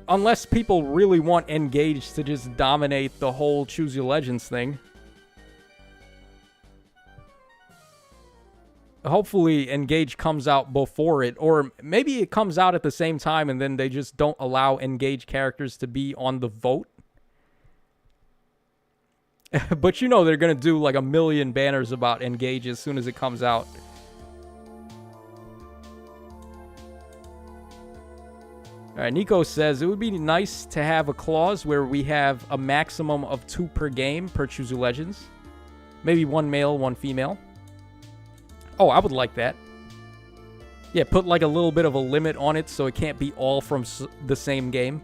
unless people really want Engage to just dominate the whole Choose Your Legends thing. Hopefully Engage comes out before it, or maybe it comes out at the same time and then they just don't allow Engage characters to be on the vote. But you know they're going to do like a million banners about Engage as soon as it comes out. Alright, Nico says, it would be nice to have a clause where we have a maximum of 2 per game per Choose Your Legends. Maybe 1 male, 1 female. Oh, I would like that. Yeah, put like a little bit of a limit on it so it can't be all from the same game.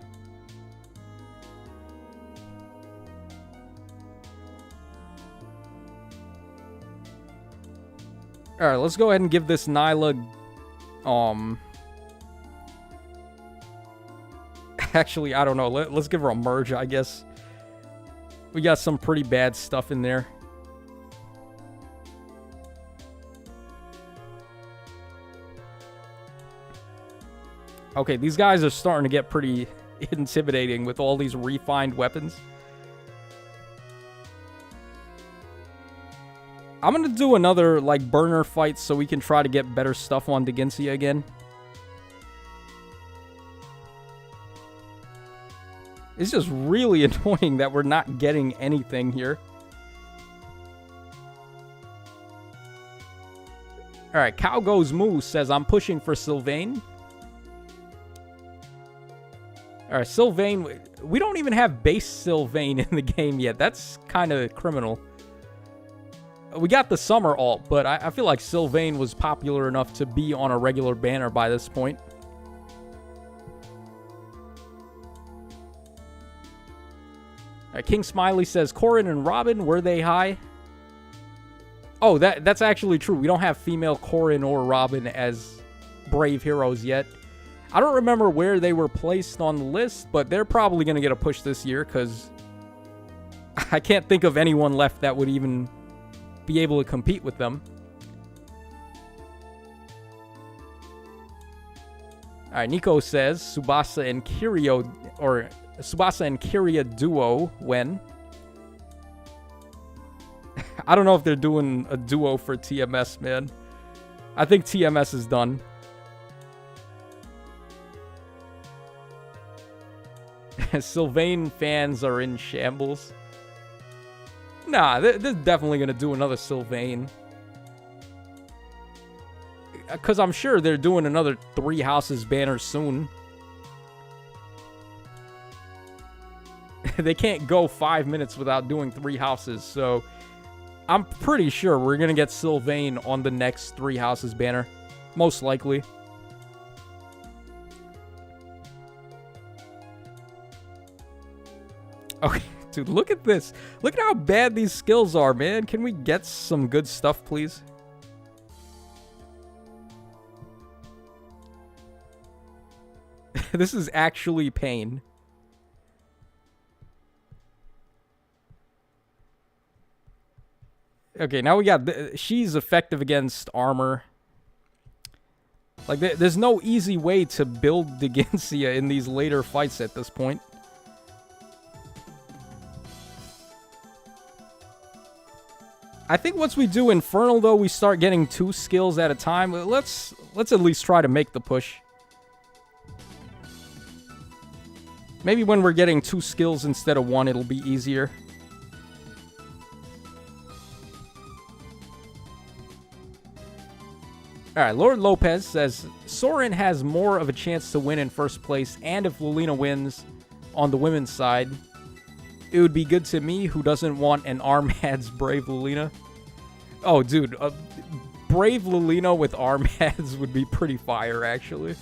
Alright, let's go ahead and give this Nyla, actually, I don't know. Let's give her a merge, I guess. We got some pretty bad stuff in there. Okay, these guys are starting to get pretty intimidating with all these refined weapons. I'm going to do another, like, burner fight so we can try to get better stuff on Deginsia again. It's just really annoying that we're not getting anything here. Alright, Cow Goes Moo says, I'm pushing for Sylvain. Alright, Sylvain. We don't even have base Sylvain in the game yet. That's kind of criminal. We got the summer alt, but I feel like Sylvain was popular enough to be on a regular banner by this point. King Smiley says, Corrin and Robin, were they high? Oh, that's actually true. We don't have female Corrin or Robin as brave heroes yet. I don't remember where they were placed on the list, but they're probably going to get a push this year because I can't think of anyone left that would even be able to compete with them. Alright, Nico says Tsubasa and Kiryu, or Tsubasa and Kiryu duo when. I don't know if they're doing a duo for TMS, man. I think TMS is done. Sylvain fans are in shambles. Nah, they're definitely going to do another Sylvain. because I'm sure they're doing another 3 houses banner soon. They can't go 5 minutes without doing 3 houses, so I'm pretty sure we're going to get Sylvain on the next 3 houses banner. Most likely. Okay, dude, look at this. Look at how bad these skills are, man. Can we get some good stuff, please? This is actually pain. Okay, now we got... she's effective against armor. Like, there's no easy way to build Digensia in these later fights at this point. I think once we do Infernal, though, we start getting 2 skills at a time. Let's at least try to make the push. Maybe when we're getting 2 skills instead of 1, it'll be easier. Alright, Lord Lopez says, Soren has more of a chance to win in first place, and if Lilina wins on the women's side, it would be good to me, who doesn't want an Armad's Brave Lilina. Oh, dude, Brave Lilina with Armads would be pretty fire, actually.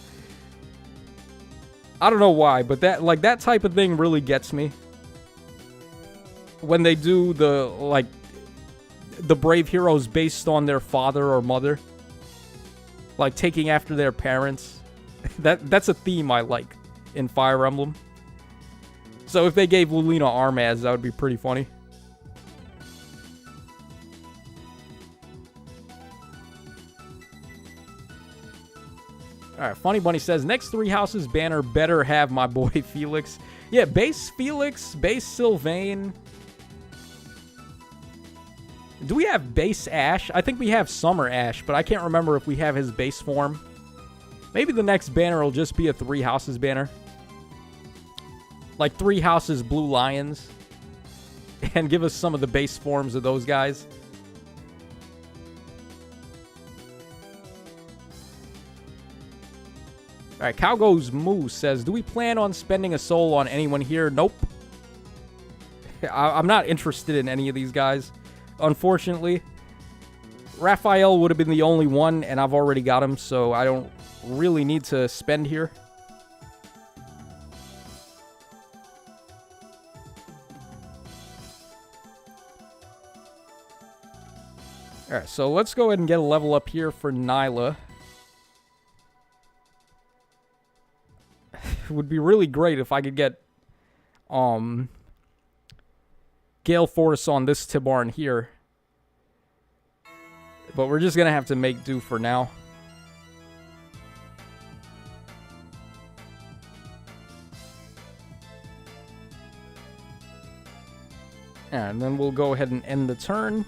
I don't know why, but that type of thing really gets me. When they do the Brave heroes based on their father or mother. Like, taking after their parents. That's a theme I like in Fire Emblem. So if they gave Lilina Armads, that would be pretty funny. Alright, Funny Bunny says, next 3 houses banner better have my boy Felix. Yeah, base Felix, base Sylvain. Do we have base Ash? I think we have Summer Ash, but I can't remember if we have his base form. Maybe the next banner will just be a 3 houses banner. Like 3 houses Blue Lions. And give us some of the base forms of those guys. Alright, Cow Goes Moo says, do we plan on spending a soul on anyone here? Nope. I'm not interested in any of these guys. Unfortunately, Raphael would have been the only one, and I've already got him, so I don't really need to spend here. Alright, so let's go ahead and get a level up here for Nyla. It would be really great if I could get Gale Force on this Tibarn here. But we're just going to have to make do for now. And then we'll go ahead and end the turn.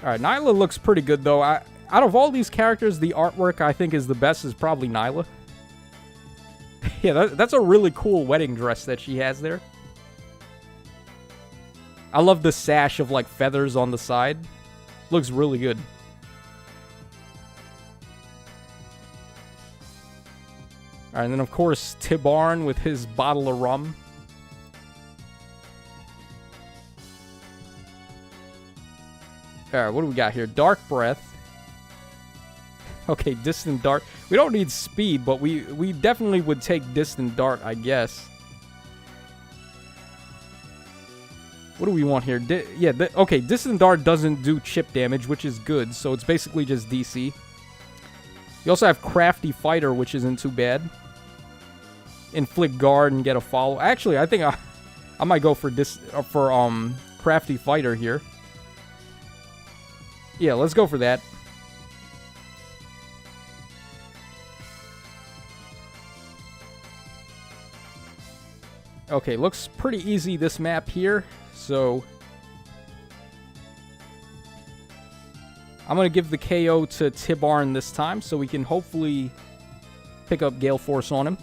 Alright, Nyla looks pretty good, though. Out of all these characters, the artwork I think is the best is probably Nyla. Yeah, that's a really cool wedding dress that she has there. I love the sash of, like, feathers on the side. Looks really good. Alright, and then, of course, Tibarn with his bottle of rum. Alright, what do we got here? Dark Breath. Okay, Distant Dart. We don't need speed, but we definitely would take Distant Dart, I guess. What do we want here? Okay, Distant Dart doesn't do chip damage, which is good, so it's basically just DC. You also have Crafty Fighter, which isn't too bad. Inflict Guard and get a follow. Actually, I think I might go for Crafty Fighter here. Yeah, let's go for that. Okay, looks pretty easy, this map here, so I'm going to give the KO to Tibarn this time, so we can hopefully pick up Gale Force on him.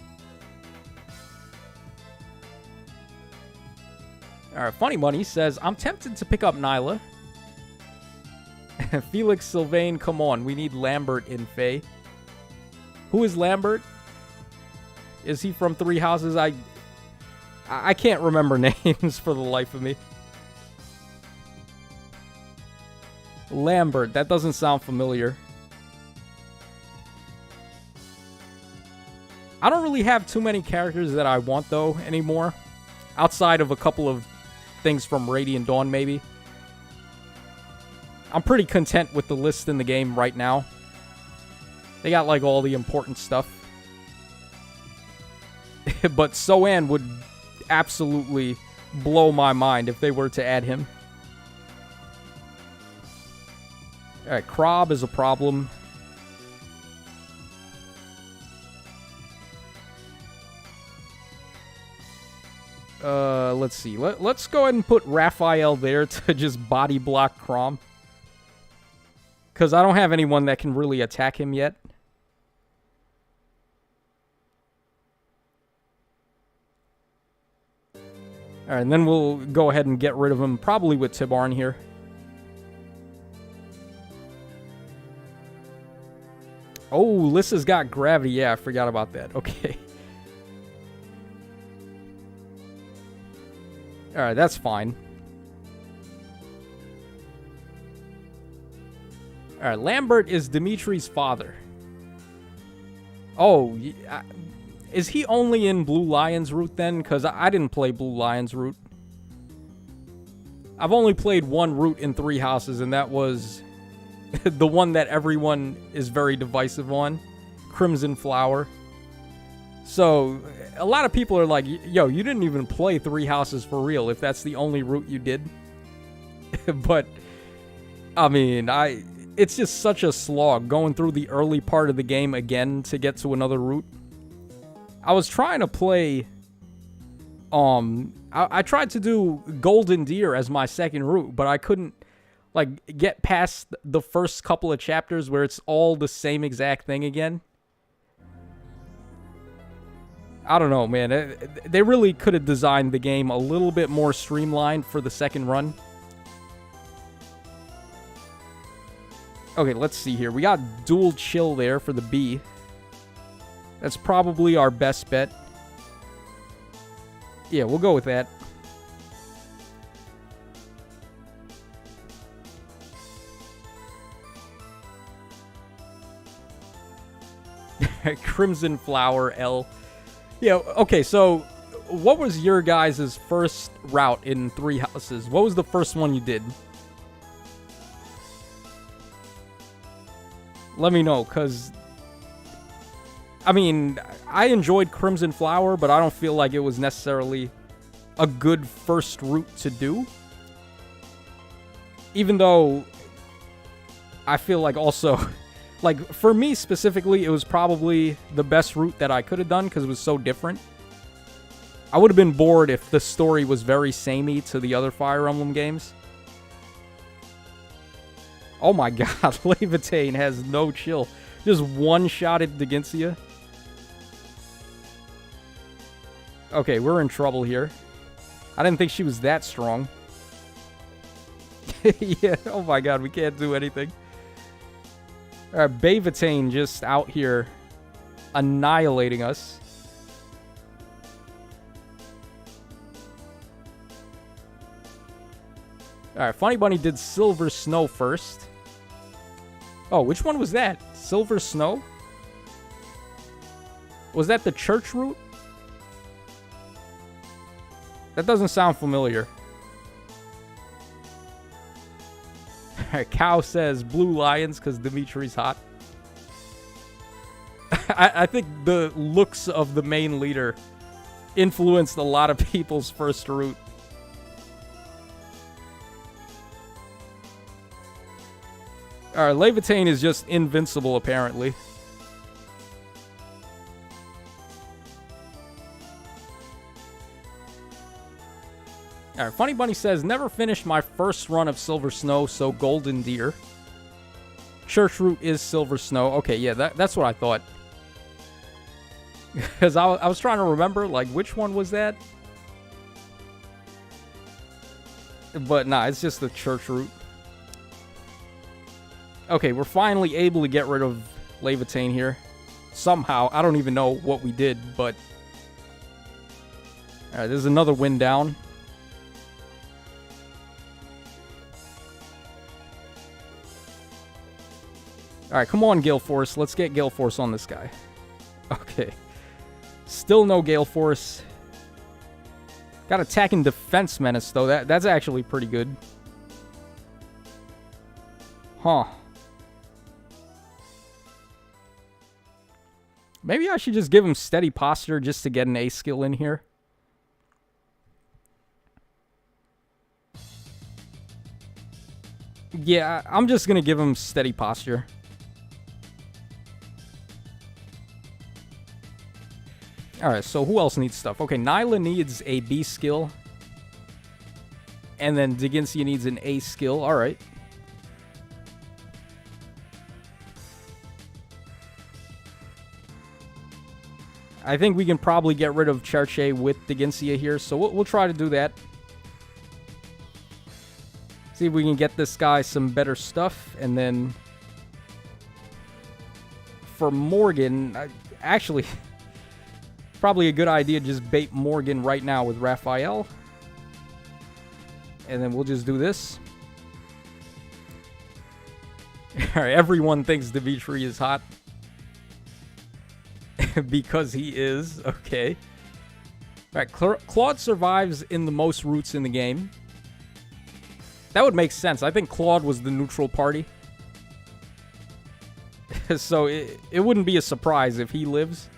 All right, Funny Money says, I'm tempted to pick up Nyla. Felix Sylvain, come on. We need Lambert in Faye. Who is Lambert? Is he from Three Houses? I can't remember names for the life of me. Lambert, that doesn't sound familiar. I don't really have too many characters that I want, though, anymore. Outside of a couple of things from Radiant Dawn, maybe. I'm pretty content with the list in the game right now. They got, like, all the important stuff. But Soan would absolutely blow my mind if they were to add him. Alright, Krob is a problem. Let's see. Let's go ahead and put Raphael there to just body block Chrom. Because I don't have anyone that can really attack him yet. Alright, and then we'll go ahead and get rid of him, probably with Tibarn here. Oh, Lissa's got gravity. Yeah, I forgot about that. Okay. Alright, that's fine. Alright, Lambert is Dimitri's father. Oh, is he only in Blue Lion's route then? Because I didn't play Blue Lion's route. I've only played one route in Three Houses, and that was the one that everyone is very divisive on. Crimson Flower. So, a lot of people are like, yo, you didn't even play Three Houses for real if that's the only route you did. But, I mean, it's just such a slog going through the early part of the game again to get to another route. I was trying to play, I tried to do Golden Deer as my second route, but I couldn't, like, get past the first couple of chapters where it's all the same exact thing again. I don't know, man. They really could have designed the game a little bit more streamlined for the second run. Okay, let's see here. We got Dual Chill there for the B. That's probably our best bet. Yeah, we'll go with that. Crimson Flower L. Yeah, okay, so what was your guys' first route in Three Houses? What was the first one you did? Let me know, because, I mean, I enjoyed Crimson Flower, but I don't feel like it was necessarily a good first route to do. Even though I feel like also, like, for me specifically, it was probably the best route that I could have done because it was so different. I would have been bored if the story was very samey to the other Fire Emblem games. Oh my god, Levitane has no chill. Just one-shotted Digincia. Okay, we're in trouble here. I didn't think she was that strong. Yeah, oh my god, we can't do anything. Alright, Bayvatane just out here annihilating us. Alright, Funny Bunny did Silver Snow first. Oh, which one was that? Silver Snow? Was that the church route? That doesn't sound familiar. Cow says Blue Lions because Dimitri's hot. I think the looks of the main leader influenced a lot of people's first route. Alright, Levitane is just invincible, apparently. Alright, Funny Bunny says, never finished my first run of Silver Snow, so Golden Deer. Church route is Silver Snow. Okay, yeah, that's what I thought. Because I was trying to remember, like, which one was that? But nah, it's just the church route. Okay, we're finally able to get rid of Levitain here. Somehow. I don't even know what we did, but... Alright, there's another win down. Alright, come on, Gale Force. Let's get Gale Force on this guy. Okay. Still no Gale Force. Got Attack and Defense Menace, though. That's actually pretty good. Huh. Maybe I should just give him Steady Posture just to get an A skill in here. Yeah, I'm just going to give him Steady Posture. Alright, so who else needs stuff? Okay, Nyla needs a B skill. And then Digincia needs an A skill. Alright. I think we can probably get rid of Cherche with Digincia here, so we'll try to do that. See if we can get this guy some better stuff, and then... For Morgan, actually, probably a good idea to just bait Morgan right now with Raphael. And then we'll just do this. Alright, everyone thinks Dimitri is hot. Because he is. Okay. Alright, Claude survives in the most routes in the game. That would make sense. I think Claude was the neutral party. So it wouldn't be a surprise if he lives.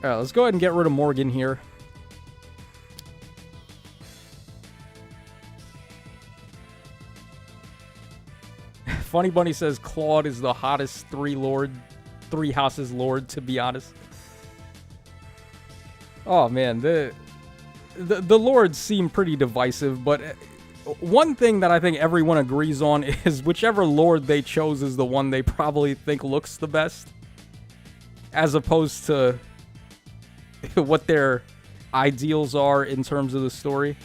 Alright, let's go ahead and get rid of Morgan here. Funny Bunny says Claude is the hottest three houses lord, to be honest. Oh man, the lords seem pretty divisive, but one thing that I think everyone agrees on is whichever lord they chose is the one they probably think looks the best, as opposed to what their ideals are in terms of the story.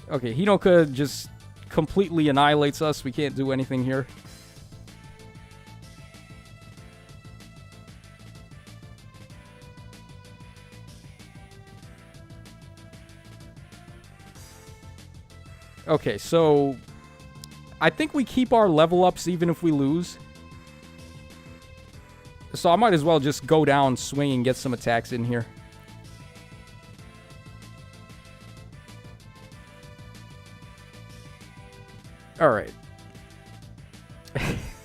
Okay, Hinoka just completely annihilates us. We can't do anything here. Okay, so I think we keep our level ups even if we lose. So I might as well just go down, swing, and get some attacks in here. Alright.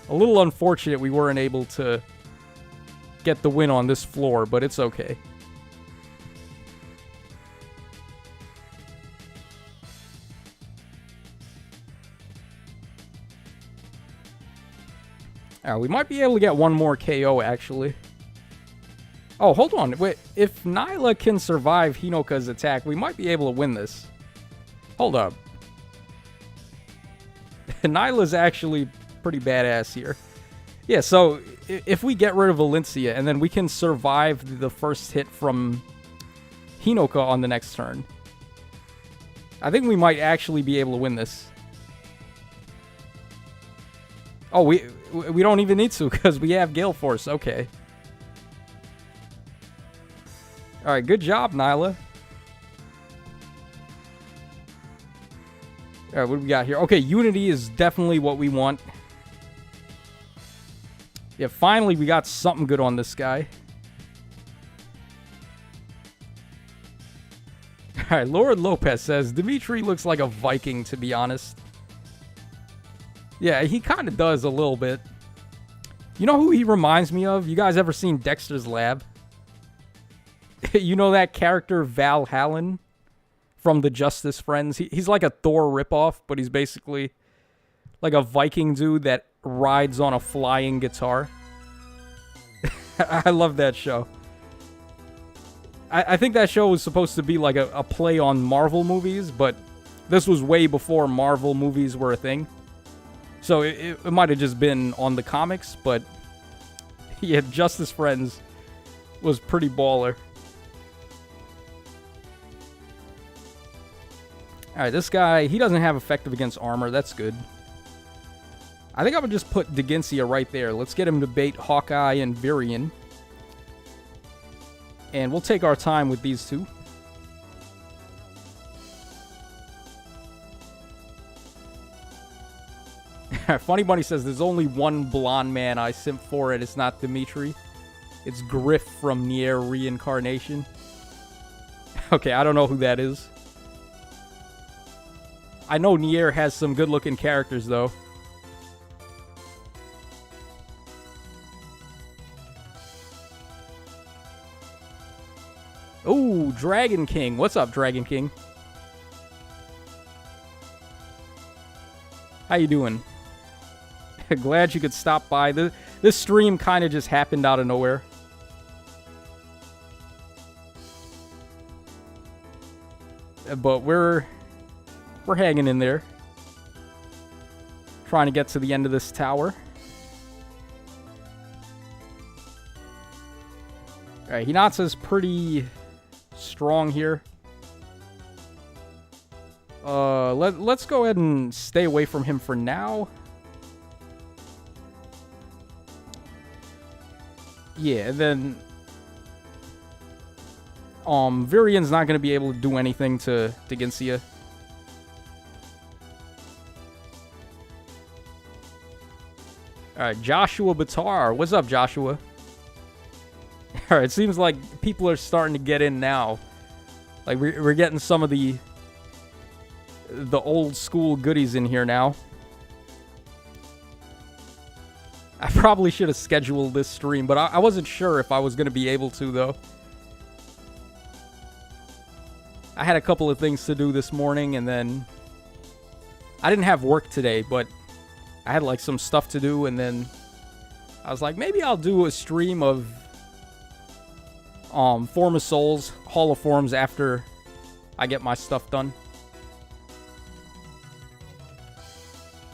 A little unfortunate we weren't able to get the win on this floor, but it's okay. We might be able to get one more KO, actually. Oh, hold on. Wait, if Nyla can survive Hinoka's attack, we might be able to win this. Hold up. Nyla's actually pretty badass here. Yeah, so if we get rid of Valencia and then we can survive the first hit from Hinoka on the next turn, I think we might actually be able to win this. Oh, we don't even need to because we have Gale Force. Okay. Alright, good job, Nyla. Alright, what do we got here? Okay, Unity is definitely what we want. Yeah, finally we got something good on this guy. Alright, Lord Lopez says, Dimitri looks like a Viking, to be honest. Yeah, he kind of does a little bit. You know who he reminds me of? You guys ever seen Dexter's Lab? You know that character Val Hallen from the Justice Friends? He's like a Thor ripoff, but he's basically like a Viking dude that rides on a flying guitar. I love that show. I think that show was supposed to be like a play on Marvel movies, but this was way before Marvel movies were a thing. So it might have just been on the comics, but yeah, Justice Friends was pretty baller. Alright, this guy, he doesn't have effective against armor. That's good. I think I would just put Deginsia right there. Let's get him to bait Hawkeye and Virion. And we'll take our time with these two. Funny Bunny says there's only one blonde man I simp for, and it's not Dimitri. It's Griff from Nier Reincarnation. Okay, I don't know who that is. I know Nier has some good-looking characters, though. Ooh, Dragon King. What's up, Dragon King? How you doing? Glad you could stop by. This stream kind of just happened out of nowhere. But we're hanging in there. Trying to get to the end of this tower. Alright, Hinata's pretty strong here. Let's go ahead and stay away from him for now. Yeah, and then Virion's not going to be able to do anything to Deginsia. Alright, Joshua Batar. What's up, Joshua? Alright, it seems like people are starting to get in now. Like, we're getting some of the old school goodies in here now. I probably should have scheduled this stream, but I wasn't sure if I was going to be able to, though. I had a couple of things to do this morning, and then I didn't have work today, but I had, like, some stuff to do, and then I was like, maybe I'll do a stream of Form of Souls, Hall of Forms after I get my stuff done.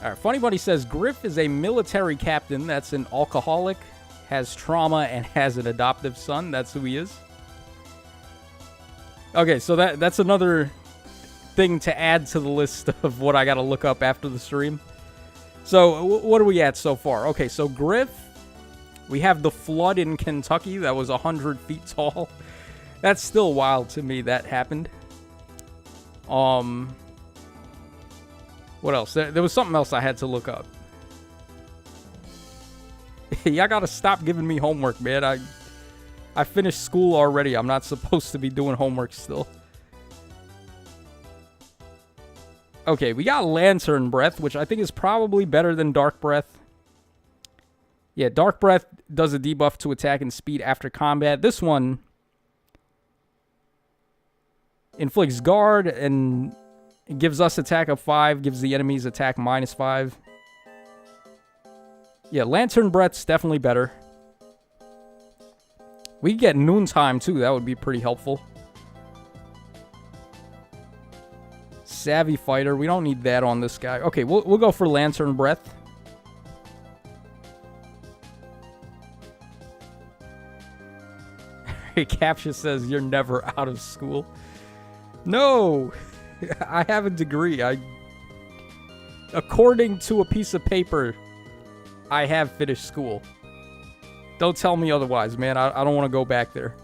Alright, Funny Buddy says, Griff is a military captain that's an alcoholic, has trauma, and has an adoptive son. That's who he is. Okay, so that's another thing to add to the list of what I gotta look up after the stream. So, what are we at so far? Okay, so Griff, we have the flood in Kentucky that was 100 feet tall. That's still wild to me that happened. What else? There was something else I had to look up. Y'all gotta stop giving me homework, man. I finished school already. I'm not supposed to be doing homework still. Okay, we got Lantern Breath, which I think is probably better than Dark Breath. Yeah, Dark Breath does a debuff to attack and speed after combat. This one inflicts guard and it gives us attack of 5, gives the enemies attack -5. Yeah, Lantern Breath's definitely better. We could get Noontime, too. That would be pretty helpful. Savvy Fighter. We don't need that on this guy. Okay, we'll go for Lantern Breath. Captcha says, you're never out of school. No! I have a degree. According to a piece of paper, I have finished school. Don't tell me otherwise, man. I don't want to go back there.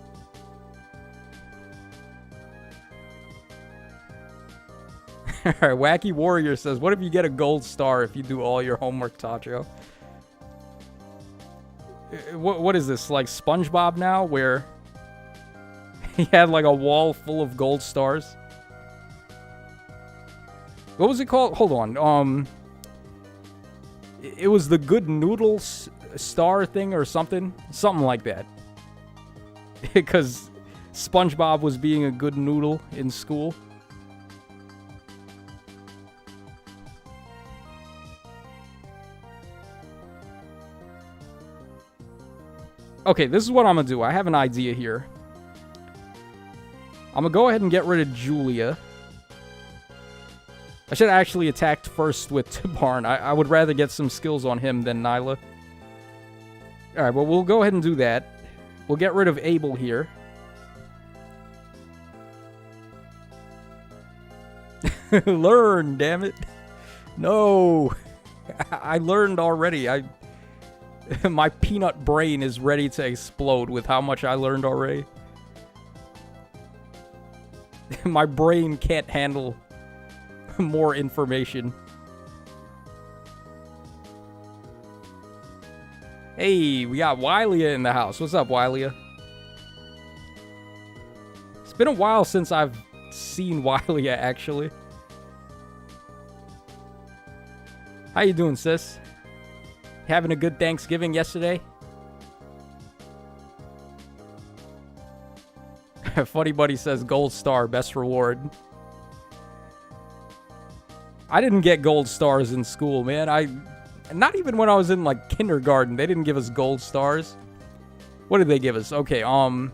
Alright, Wacky Warrior says, what if you get a gold star if you do all your homework, Tacho? What is this, like SpongeBob now, where he had like a wall full of gold stars? What was it called? Hold on. It was the Good Noodles star thing or something. Something like that. Because SpongeBob was being a good noodle in school. Okay, this is what I'm going to do. I have an idea here. I'm going to go ahead and get rid of Julia. I should have actually attacked first with Tibarn. I would rather get some skills on him than Nyla. Alright, well, we'll go ahead and do that. We'll get rid of Abel here. Learn, damn it. No. I learned already. My peanut brain is ready to explode with how much I learned already. My brain can't handle more information. Hey, we got Wylia in the house. What's up, Wylia? It's been a while since I've seen Wylia, actually. How you doing, sis? Having a good Thanksgiving yesterday? Funny Buddy says gold star, best reward. I didn't get gold stars in school, man. Not even when I was in, like, kindergarten. They didn't give us gold stars. What did they give us? Okay, I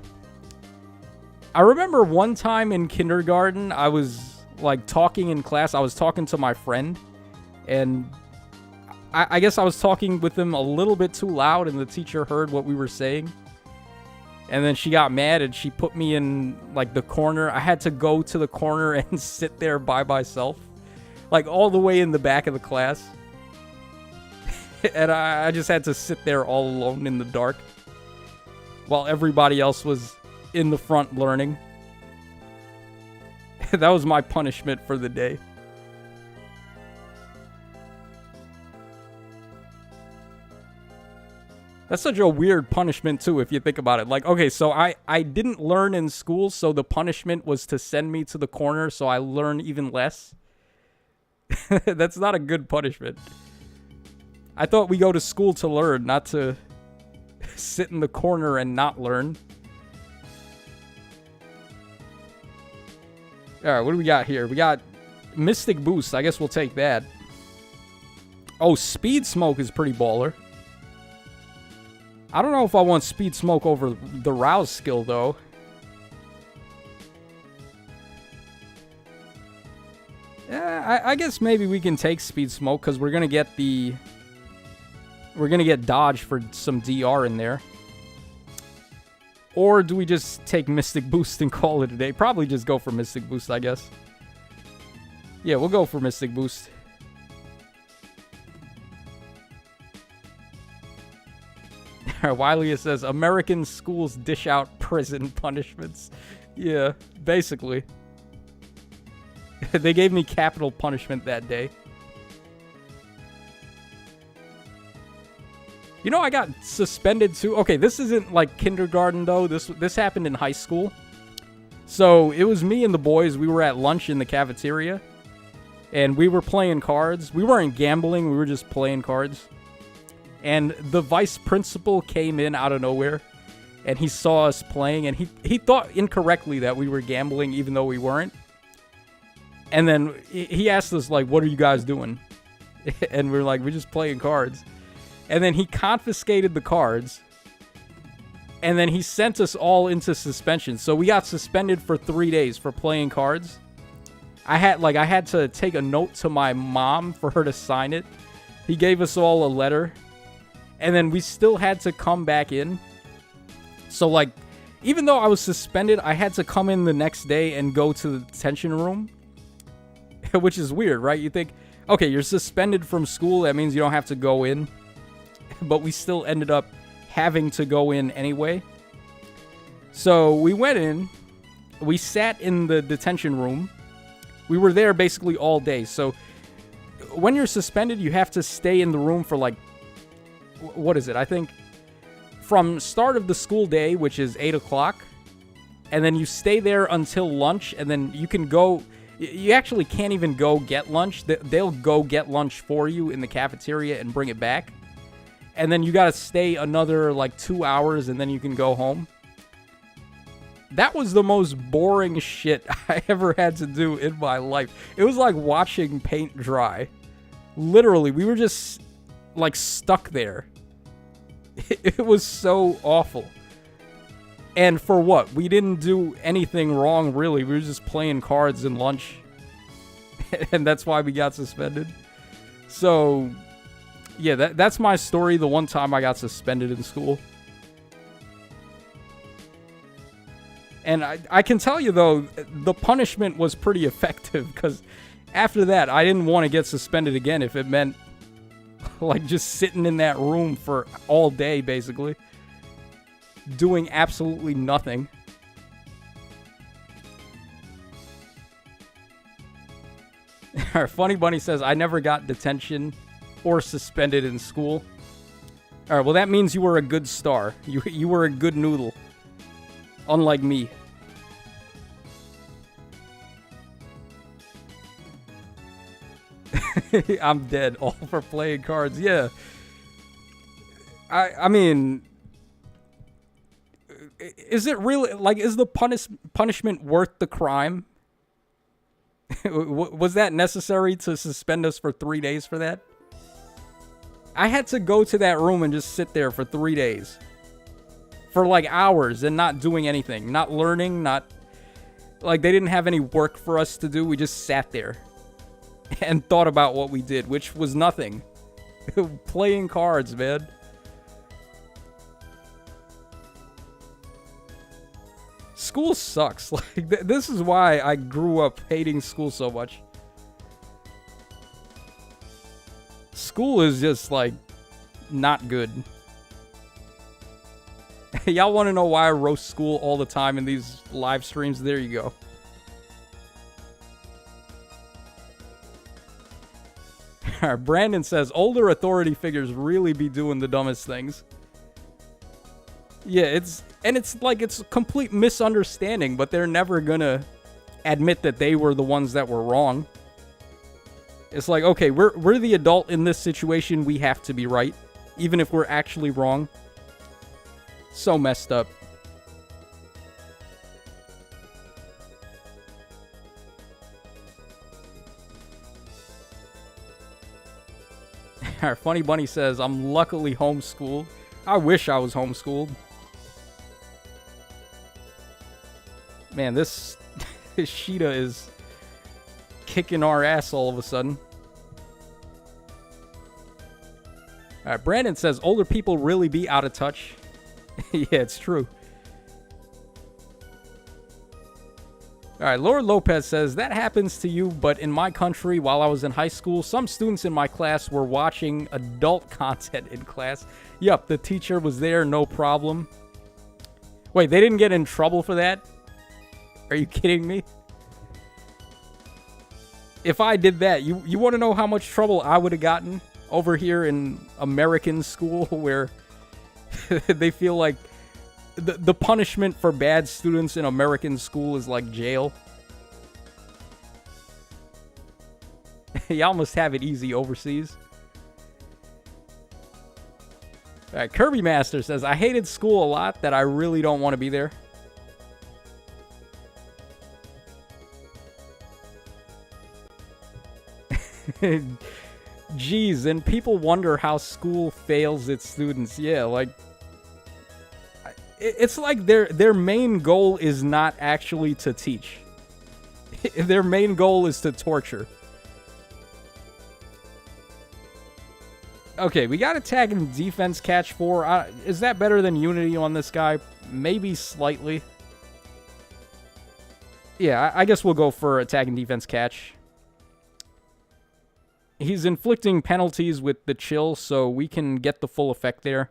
remember one time in kindergarten, I was, like, talking in class. I was talking to my friend, and I guess I was talking with him a little bit too loud, and the teacher heard what we were saying. And then she got mad, and she put me in, like, the corner. I had to go to the corner and sit there by myself. Like, all the way in the back of the class. And I just had to sit there all alone in the dark. While everybody else was in the front learning. That was my punishment for the day. That's such a weird punishment, too, if you think about it. Like, okay, so I didn't learn in school, so the punishment was to send me to the corner so I learn even less. That's not a good punishment. I thought we go to school to learn, not to sit in the corner and not learn. Alright, what do we got here? We got Mystic Boost. I guess we'll take that. Oh, Speed Smoke is pretty baller. I don't know if I want Speed Smoke over the Rouse skill, though. Yeah, I guess maybe we can take Speed Smoke, because we're going to get the... We're going to get Dodge for some DR in there. Or do we just take Mystic Boost and call it a day? Probably just go for Mystic Boost, I guess. Yeah, we'll go for Mystic Boost. Wylia says, American schools dish out prison punishments. Yeah, basically. They gave me capital punishment that day. You know, I got suspended too. Okay, this isn't like kindergarten though. This happened in high school. So it was me and the boys. We were at lunch in the cafeteria. And we were playing cards. We weren't gambling. We were just playing cards. And the vice principal came in out of nowhere, and he saw us playing, and he thought incorrectly that we were gambling, even though we weren't. And then he asked us, like, what are you guys doing? And we're like, we're just playing cards. And then he confiscated the cards, and then he sent us all into suspension. So we got suspended for 3 days for playing cards. I had to take a note to my mom for her to sign it. He gave us all a letter. And then we still had to come back in. So, like, even though I was suspended, I had to come in the next day and go to the detention room. Which is weird, right? You think, okay, you're suspended from school. That means you don't have to go in. But we still ended up having to go in anyway. So, we went in. We sat in the detention room. We were there basically all day. So, when you're suspended, you have to stay in the room for, like, what is it? I think from start of the school day, which is 8 o'clock, and then you stay there until lunch, and then you can go. You actually can't even go get lunch. They'll go get lunch for you in the cafeteria and bring it back. And then you got to stay another, like, 2 hours, and then you can go home. That was the most boring shit I ever had to do in my life. It was like watching paint dry. Literally, we were just, like, stuck there. It was so awful. And for what? We didn't do anything wrong, really. We were just playing cards and lunch. and that's why we got suspended. So, yeah, that's my story. The one time I got suspended in school. And I can tell you, though, the punishment was pretty effective, because after that, I didn't want to get suspended again if it meant, like, just sitting in that room for all day, basically. Doing absolutely nothing. Our Funny Bunny says, I never got detention or suspended in school. Alright, well, that means you were a good star. You were a good noodle. Unlike me. I'm dead. All for playing cards. Yeah. I mean, is it really, like, is the punishment worth the crime? Was that necessary to suspend us for 3 days for that? I had to go to that room and just sit there for 3 days. For like hours and not doing anything. Not learning, not... Like, they didn't have any work for us to do. We just sat there. And thought about what we did, which was nothing. Playing cards, man. School sucks. Like, this is why I grew up hating school so much. School is just, like, not good. Y'all want to know why I roast school all the time in these live streams? There you go. Brandon says, older authority figures really be doing the dumbest things. Yeah, it's a complete misunderstanding, but they're never gonna admit that they were the ones that were wrong. It's like, okay, we're the adult in this situation, we have to be right, even if we're actually wrong. So messed up. Our Funny Bunny says, I'm luckily homeschooled. I wish I was homeschooled. Man, this Sheeta is kicking our ass all of a sudden. Alright, Brandon says, older people really be out of touch. Yeah, it's true. Alright, Lord Lopez says, that happens to you, but in my country, while I was in high school, some students in my class were watching adult content in class. Yup, the teacher was there, no problem. Wait, they didn't get in trouble for that? Are you kidding me? If I did that, you want to know how much trouble I would have gotten over here in American school where they feel like the punishment for bad students in American school is like jail. Y'all must have it easy overseas. Alright, Kirby Master says, I hated school a lot that I really don't want to be there. Jeez, and people wonder how school fails its students. Yeah, like, it's like their main goal is not actually to teach. Their main goal is to torture. Okay, we got attack and defense catch 4. Is that better than Unity on this guy? Maybe slightly. Yeah, I guess we'll go for attack and defense catch. He's inflicting penalties with the chill, so we can get the full effect there.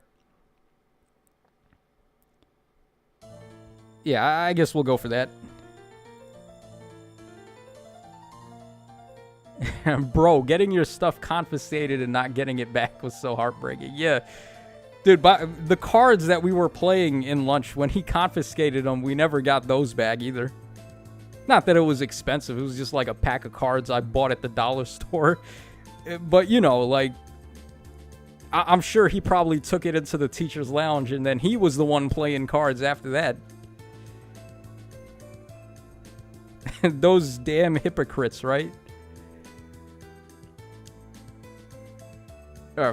Yeah, I guess we'll go for that. Bro, getting your stuff confiscated and not getting it back was so heartbreaking. Yeah. Dude, the cards that we were playing in lunch, when he confiscated them, we never got those back either. Not that it was expensive. It was just like a pack of cards I bought at the dollar store. But, you know, like, I'm sure he probably took it into the teacher's lounge, and then he was the one playing cards after that. Those damn hypocrites, right?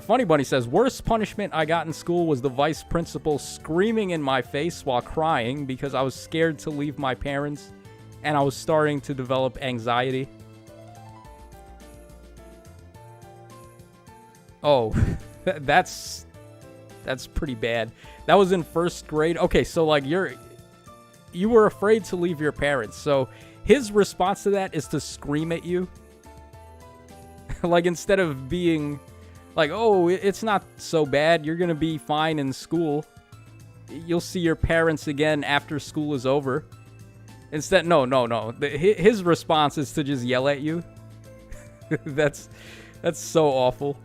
Funny Bunny says, worst punishment I got in school was the vice principal screaming in my face while crying because I was scared to leave my parents and I was starting to develop anxiety. Oh, that's pretty bad. That was in first grade. Okay, so like you were afraid to leave your parents. So his response to that is to scream at you. Like instead of being like, "Oh, it's not so bad. You're going to be fine in school. You'll see your parents again after school is over." Instead, no. His response is to just yell at you. That's so awful.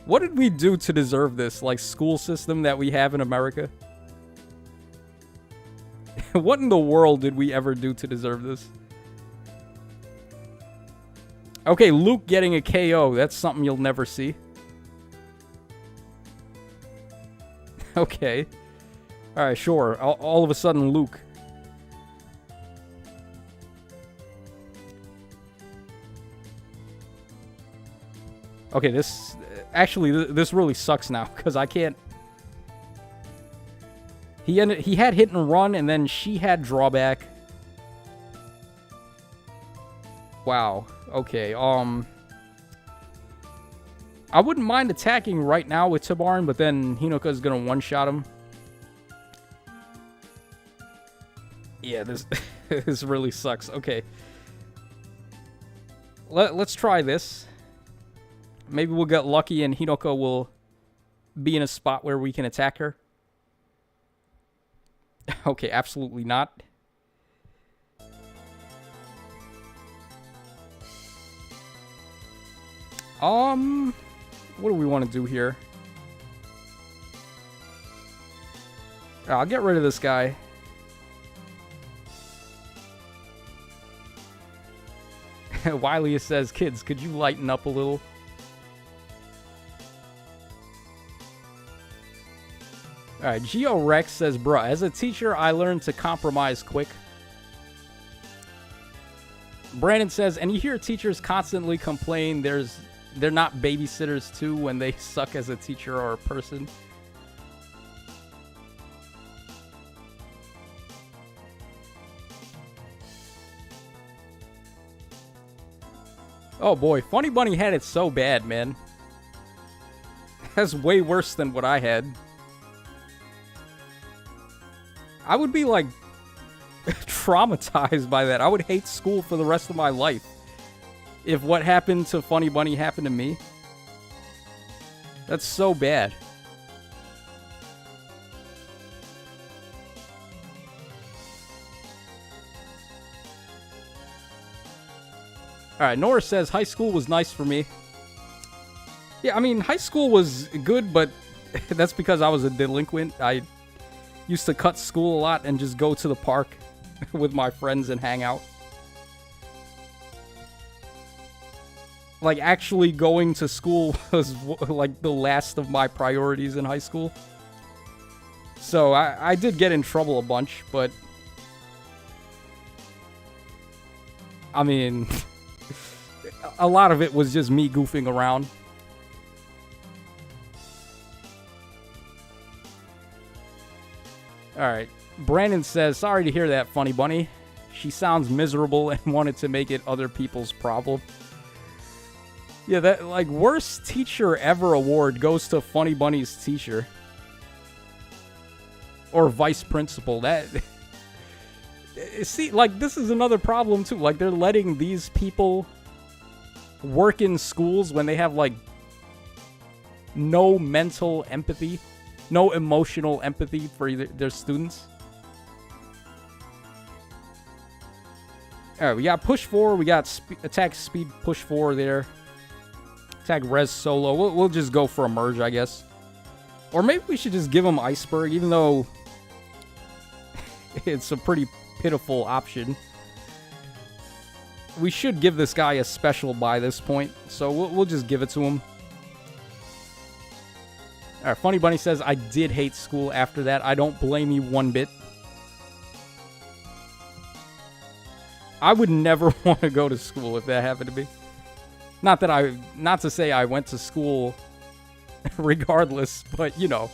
What did we do to deserve this, like, school system that we have in America? What in the world did we ever do to deserve this? Okay, Luke getting a KO. That's something you'll never see. Okay. Alright, sure. All of a sudden, Luke. Okay, this... Actually, this really sucks now, because I can't... He had hit and run, and then she had drawback. Wow. Okay, I wouldn't mind attacking right now with Tabarn, but then Hinoka's gonna one-shot him. Yeah, this this really sucks. Okay. Let's try this. Maybe we'll get lucky and Hinoka will be in a spot where we can attack her. Okay, absolutely not. What do we want to do here? I'll get rid of this guy. Wiley says, "Kids, could you lighten up a little?" Alright, Geo Rex says, "Bruh, as a teacher, I learned to compromise quick." Brandon says, "And you hear teachers constantly complain they're not babysitters too when they suck as a teacher or a person." Oh boy, Funny Bunny had it so bad, man. That's way worse than what I had. I would be, like, traumatized by that. I would hate school for the rest of my life if what happened to Funny Bunny happened to me. That's so bad. Alright, Nora says, "High school was nice for me." Yeah, I mean, high school was good, but that's because I was a delinquent. I used to cut school a lot and just go to the park with my friends and hang out. Like, actually going to school was, like, the last of my priorities in high school. So, I did get in trouble a bunch, but... I mean... a lot of it was just me goofing around. Alright. Brandon says, "Sorry to hear that, Funny Bunny. She sounds miserable and wanted to make it other people's problem." Yeah, that, like, worst teacher ever award goes to Funny Bunny's teacher. Or vice principal. That... See, like, this is another problem, too. Like, they're letting these people work in schools when they have, like, no mental empathy. No emotional empathy for their students. Alright, we got push 4. We got attack speed push 4 there. Attack res solo. We'll just go for a merge, I guess. Or maybe we should just give him iceberg, even though it's a pretty pitiful option. We should give this guy a special by this point, so we'll just give it to him. Alright, Funny Bunny says, "I did hate school after that. I don't blame you one bit." I would never want to go to school if that happened to me. Not to say I went to school regardless, but, you know.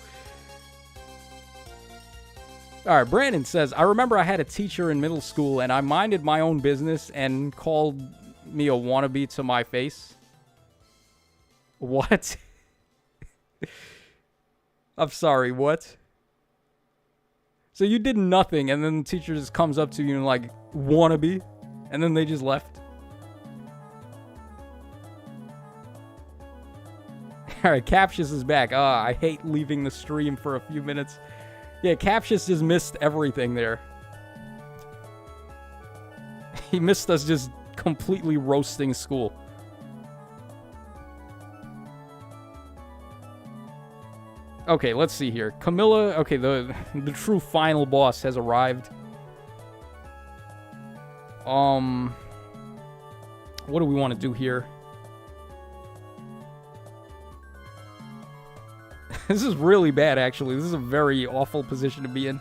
Alright, Brandon says, "I remember I had a teacher in middle school and I minded my own business and called me a wannabe to my face. What? I'm sorry, what? So you did nothing, and then the teacher just comes up to you and like, wannabe? And then they just left? Alright, Captious is back. I hate leaving the stream for a few minutes. Yeah, Captious just missed everything there. He missed us just completely roasting school. Okay, let's see here. Camilla, okay, the true final boss has arrived. What do we want to do here? This is really bad, actually. This is a very awful position to be in.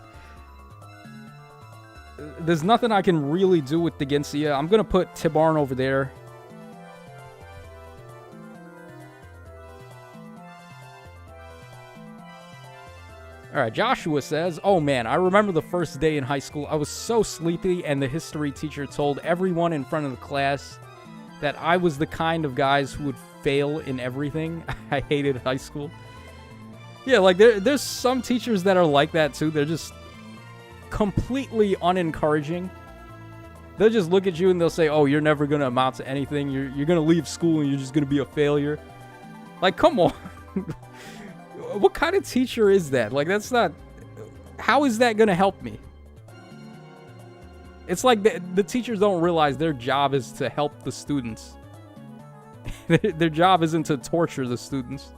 There's nothing I can really do with the Ginsia. I'm going to put Tibarn over there. Alright, Joshua says, oh man, I remember the first day in high school. I was so sleepy, and the history teacher told everyone in front of the class that I was the kind of guys who would fail in everything. I hated high school. Yeah, like, there's some teachers that are like that, too. They're just completely unencouraging. They'll just look at you and they'll say, oh, you're never going to amount to anything. You're going to leave school and you're just going to be a failure. Like, come on. What kind of teacher is that? Like, that's not... How is that going to help me? It's like the teachers don't realize their job is to help the students. Their job isn't to torture the students.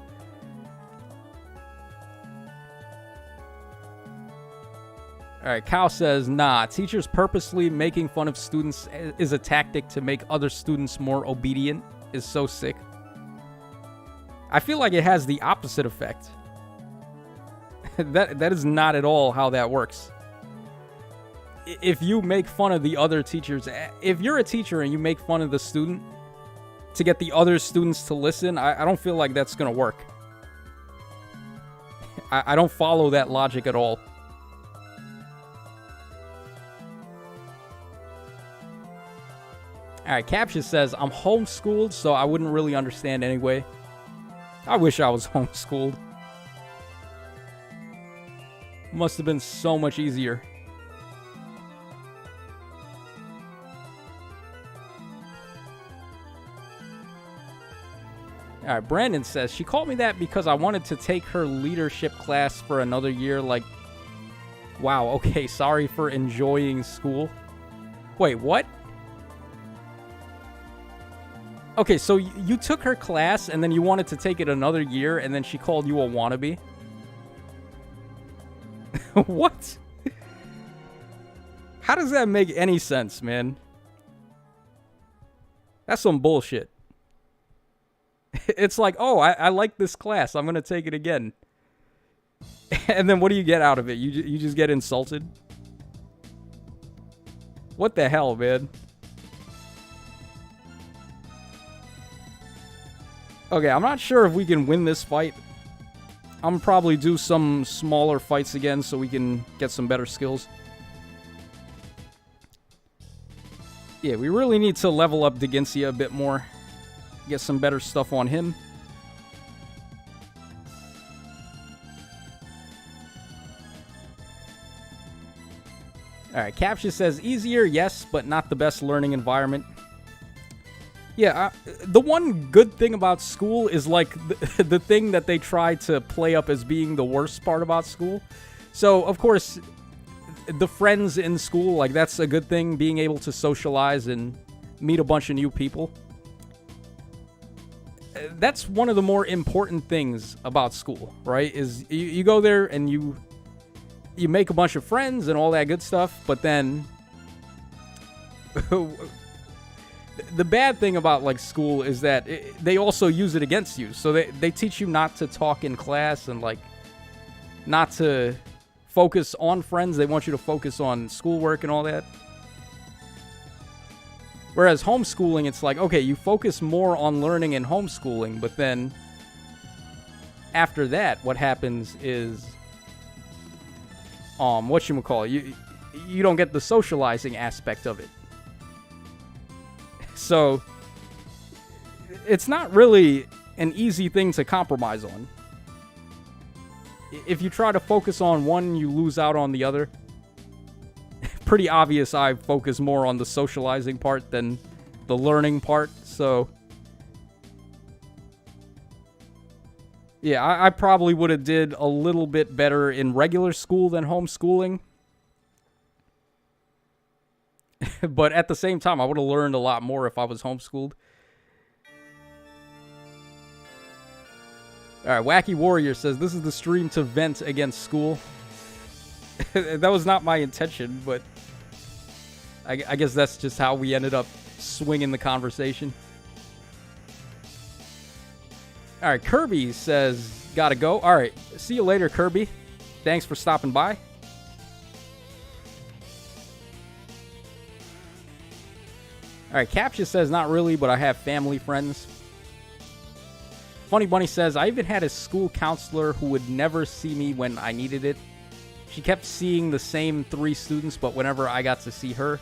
Alright, Cal says, nah, teachers purposely making fun of students is a tactic to make other students more obedient. Is so sick. I feel like it has the opposite effect. That is not at all how that works. If you make fun of the other teachers, if you're a teacher and you make fun of the student to get the other students to listen, I don't feel like that's going to work. I don't follow that logic at all. Alright, Captious says, I'm homeschooled, so I wouldn't really understand anyway. I wish I was homeschooled. Must have been so much easier. Alright, Brandon says, she called me that because I wanted to take her leadership class for another year. Like, wow, okay, sorry for enjoying school. Wait, what? Okay, so you took her class and then you wanted to take it another year and then she called you a wannabe? What? How does that make any sense, man? That's some bullshit. It's like, oh, I like this class. I'm going to take it again. And then what do you get out of it? You just get insulted? What the hell, man? Okay, I'm not sure if we can win this fight. I'm gonna probably do some smaller fights again so we can get some better skills. Yeah, we really need to level up Deginsia a bit more. Get some better stuff on him. Alright, Captious says, easier, yes, but not the best learning environment. Yeah, the one good thing about school is, like, the thing that they try to play up as being the worst part about school. So, of course, the friends in school, like, that's a good thing, being able to socialize and meet a bunch of new people. That's one of the more important things about school, right? Is you go there and you make a bunch of friends and all that good stuff, but then... The bad thing about, like, school is that they also use it against you. So they teach you not to talk in class and, like, not to focus on friends. They want you to focus on schoolwork and all that. Whereas homeschooling, it's like, okay, you focus more on learning in homeschooling, but then after that, what happens is, whatchamacallit, you don't get the socializing aspect of it. So it's not really an easy thing to compromise on. If you try to focus on one, you lose out on the other. Pretty obvious I focus more on the socializing part than the learning part, so... Yeah, I probably would have did a little bit better in regular school than homeschooling. But at the same time, I would have learned a lot more if I was homeschooled. Alright, Wacky Warrior says, this is the stream to vent against school. That was not my intention, but I guess that's just how we ended up swinging the conversation. Alright, Kirby says, gotta go. Alright, see you later, Kirby. Thanks for stopping by. Alright, Captcha says, not really, but I have family friends. Funny Bunny says, I even had a school counselor who would never see me when I needed it. She kept seeing the same 3 students, but whenever I got to see her,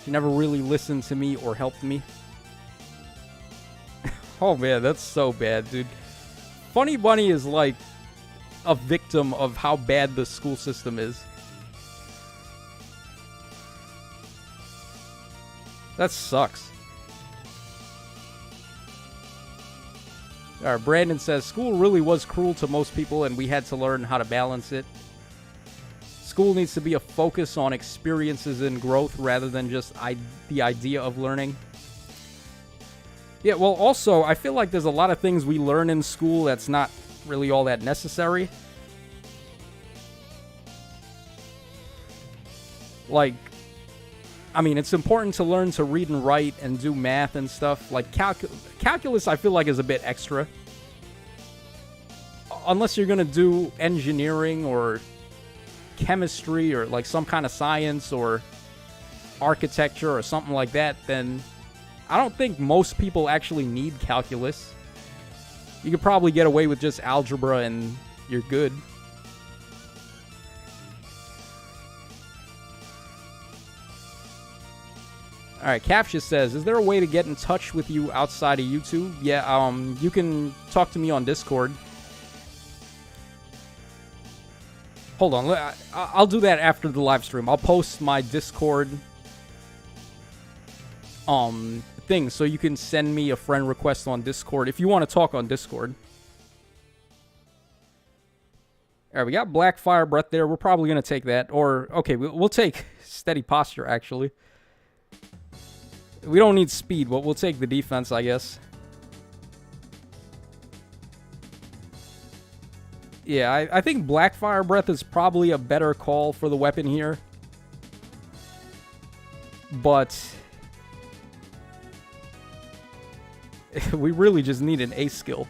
she never really listened to me or helped me. Oh man, that's so bad, dude. Funny Bunny is like a victim of how bad the school system is. That sucks. Alright, Brandon says, school really was cruel to most people and we had to learn how to balance it. School needs to be a focus on experiences and growth rather than just the idea of learning. Yeah, well, also, I feel like there's a lot of things we learn in school that's not really all that necessary. Like, I mean, it's important to learn to read and write and do math and stuff. Like, calculus, I feel like, is a bit extra. Unless you're going to do engineering or chemistry or, like, some kind of science or architecture or something like that, then I don't think most people actually need calculus. You could probably get away with just algebra and you're good. Alright, Captcha says, is there a way to get in touch with you outside of YouTube? Yeah, you can talk to me on Discord. Hold on, I'll do that after the live stream. I'll post my Discord thing, so you can send me a friend request on Discord if you want to talk on Discord. Alright, we got Black Fire Breath there. We're probably going to take that. Or, okay, we'll take Steady Posture, actually. We don't need speed, but we'll take the defense, I guess. Yeah, I think Black Fire Breath is probably a better call for the weapon here. But we really just need an ace skill.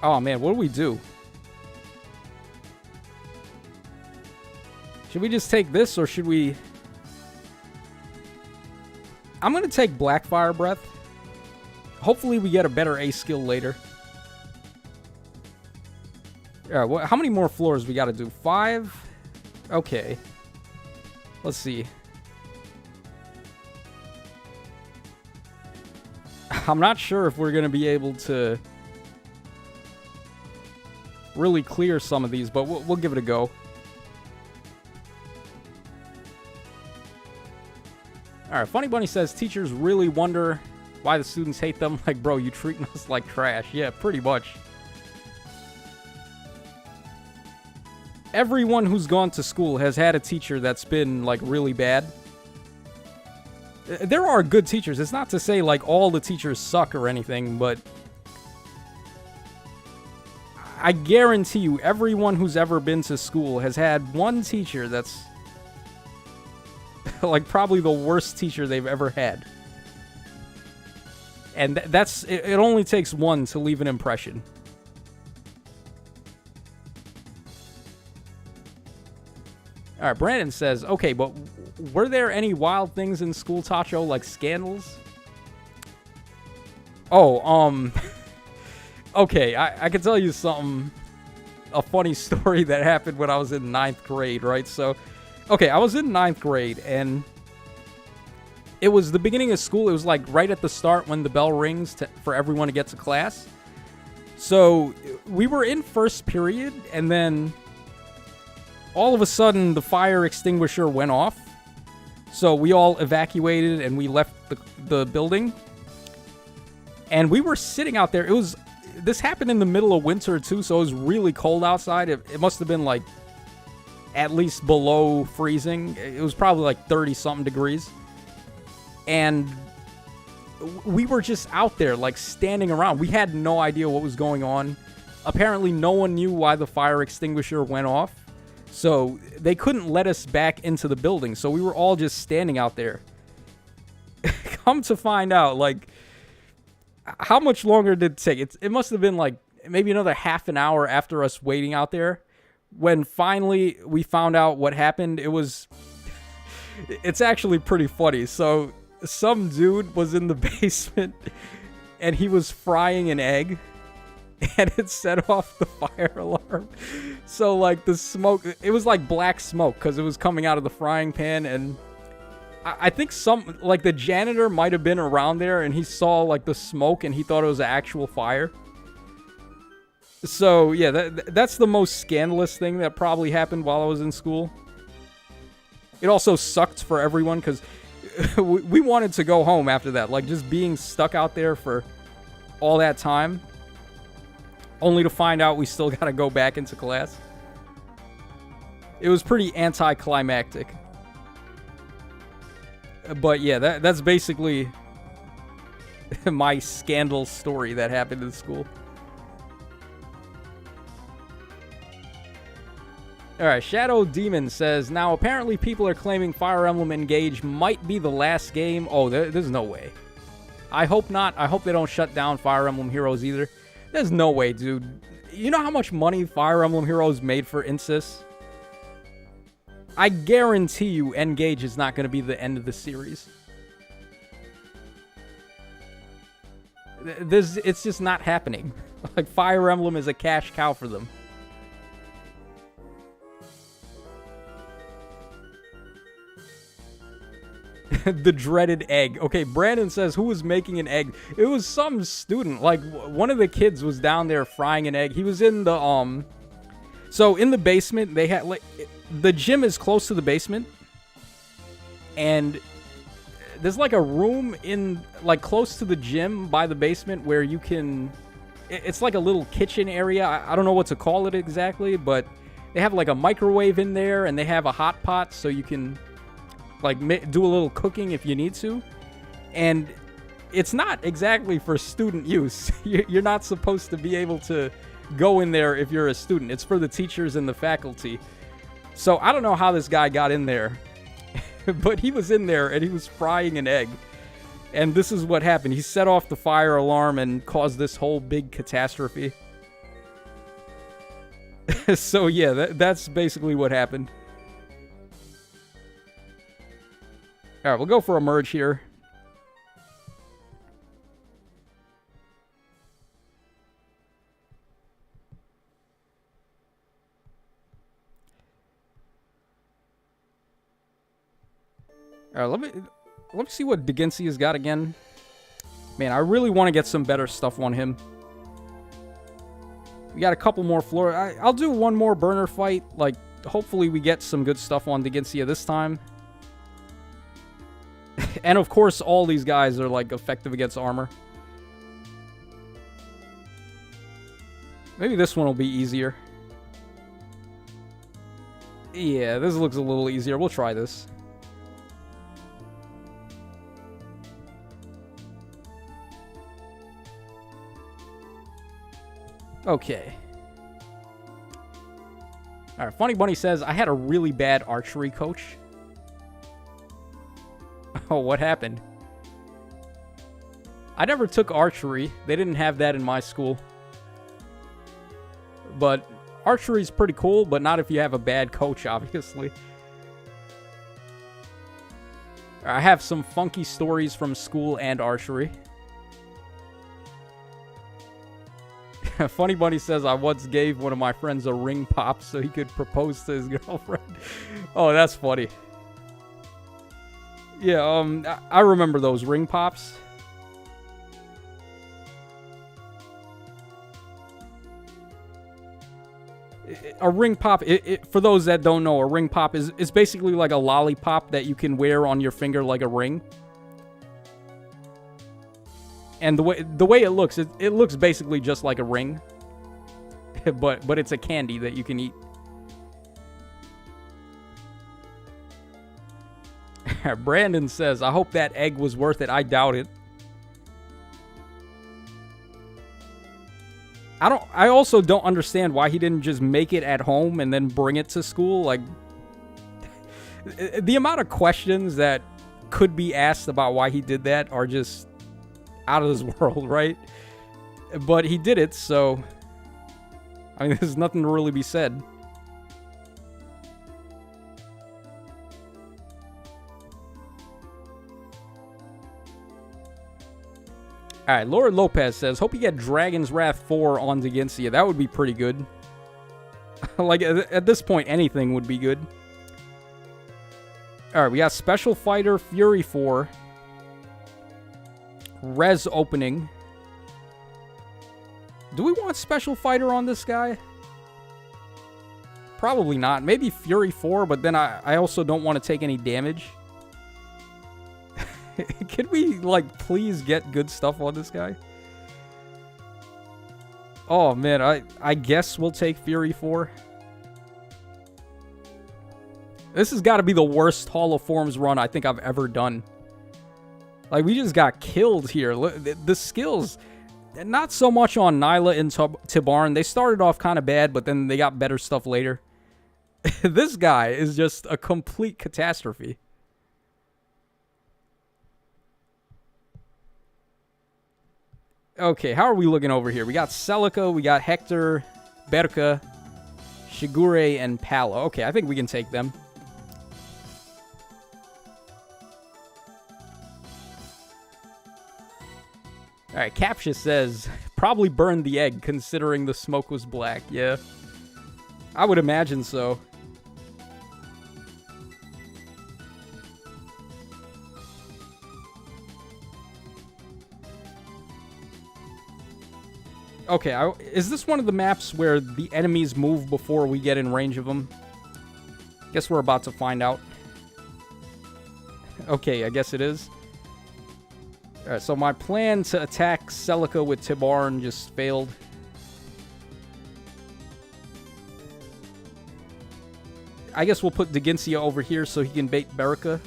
Oh man, what do we do? Should we just take this, or should we... I'm going to take Black Fire Breath. Hopefully we get a better ace skill later. Alright, how many more floors we got to do? 5? Okay. Let's see. I'm not sure if we're going to be able to really clear some of these, but we'll give it a go. Alright, Funny Bunny says, teachers really wonder why the students hate them. Like, bro, you treating us like trash. Yeah, pretty much. Everyone who's gone to school has had a teacher that's been, like, really bad. There are good teachers. It's not to say, like, all the teachers suck or anything, but I guarantee you, everyone who's ever been to school has had one teacher that's like probably the worst teacher they've ever had. And that's it only takes one to leave an impression. Alright, Brandon says, okay, but were there any wild things in school, Tacho, like scandals? Oh, okay, I can tell you something, a funny story that happened when I was in 9th grade, right? So, Okay, I was in ninth grade, and it was the beginning of school. It was like right at the start when the bell rings for everyone to get to class. So we were in first period, and then all of a sudden the fire extinguisher went off. So we all evacuated and we left the building. And we were sitting out there. This happened in the middle of winter too, so it was really cold outside. It must have been like at least below freezing. It was probably like 30-something degrees. And we were just out there, like, standing around. We had no idea what was going on. Apparently, no one knew why the fire extinguisher went off. So they couldn't let us back into the building. So we were all just standing out there. Come to find out, like, how much longer did it take? It must have been, like, maybe another half an hour after us waiting out there. When finally we found out what happened, it's actually pretty funny. So some dude was in the basement and he was frying an egg and it set off the fire alarm. So like the smoke, it was like black smoke because it was coming out of the frying pan. And I think the janitor might have been around there and he saw like the smoke and he thought it was an actual fire. So, yeah, that's the most scandalous thing that probably happened while I was in school. It also sucked for everyone because we wanted to go home after that. Like, just being stuck out there for all that time, only to find out we still got to go back into class. It was pretty anticlimactic. But, yeah, that's basically my scandal story that happened in school. Alright, Shadow Demon says, now apparently people are claiming Fire Emblem Engage might be the last game. Oh, there's no way. I hope not. I hope they don't shut down Fire Emblem Heroes either. There's no way, dude. You know how much money Fire Emblem Heroes made for Insys? I guarantee you Engage is not going to be the end of the series. It's just not happening. Like, Fire Emblem is a cash cow for them. The dreaded egg. Okay, Brandon says, who was making an egg? It was some student. Like, one of the kids was down there frying an egg. He was in the, so in the basement, they had, like, the gym is close to the basement. And there's, like, a room in, like, close to the gym by the basement where you can, it's like a little kitchen area. I don't know what to call it exactly, but they have, like, a microwave in there, and they have a hot pot so you can, like, do a little cooking if you need to. And it's not exactly for student use. You're not supposed to be able to go in there if you're a student. It's for the teachers and the faculty. So I don't know how this guy got in there. But he was in there and he was frying an egg. And this is what happened. He set off the fire alarm and caused this whole big catastrophe. So yeah, that's basically what happened. Alright, we'll go for a merge here. Alright, let me see what Deginsi has got again. Man, I really want to get some better stuff on him. We got a couple more floor. I'll do one more burner fight. Like, hopefully we get some good stuff on Deginsia this time. And of course, all these guys are, like, effective against armor. Maybe this one will be easier. Yeah, this looks a little easier. We'll try this. Okay. Alright, Funny Bunny says, I had a really bad archery coach. Oh, what happened? I never took archery. They didn't have that in my school. But archery's pretty cool, but not if you have a bad coach, obviously. I have some funky stories from school and archery. Funny Bunny says, I once gave one of my friends a ring pop so he could propose to his girlfriend. Oh, that's funny. Yeah, I remember those ring pops. A ring pop, for those that don't know, a ring pop is basically like a lollipop that you can wear on your finger like a ring. And the way it looks basically just like a ring. but it's a candy that you can eat. Brandon says, I hope that egg was worth it. I doubt it. I also don't understand why he didn't just make it at home and then bring it to school. Like, the amount of questions that could be asked about why he did that are just out of this world, right? But he did it, so I mean, there's nothing to really be said. Alright, Laura Lopez says, hope you get Dragon's Wrath 4 on Digensia. That would be pretty good. Like, at this point, anything would be good. Alright, we got Special Fighter Fury 4. Res opening. Do we want Special Fighter on this guy? Probably not. Maybe Fury 4, but then I also don't want to take any damage. Can we, like, please get good stuff on this guy? Oh, man, I guess we'll take Fury 4. This has got to be the worst Hall of Forms run I think I've ever done. Like, we just got killed here. The skills, not so much on Nyla and Tibarn. They started off kind of bad, but then they got better stuff later. This guy is just a complete catastrophe. Okay, how are we looking over here? We got Celica, we got Hector, Berka, Shigure, and Palo. Okay, I think we can take them. Alright, Captious says, probably burned the egg considering the smoke was black. Yeah, I would imagine so. Okay, is this one of the maps where the enemies move before we get in range of them? Guess we're about to find out. Okay, I guess it is. Alright, so my plan to attack Celica with Tibarn just failed. I guess we'll put Digensia over here so he can bait Berka.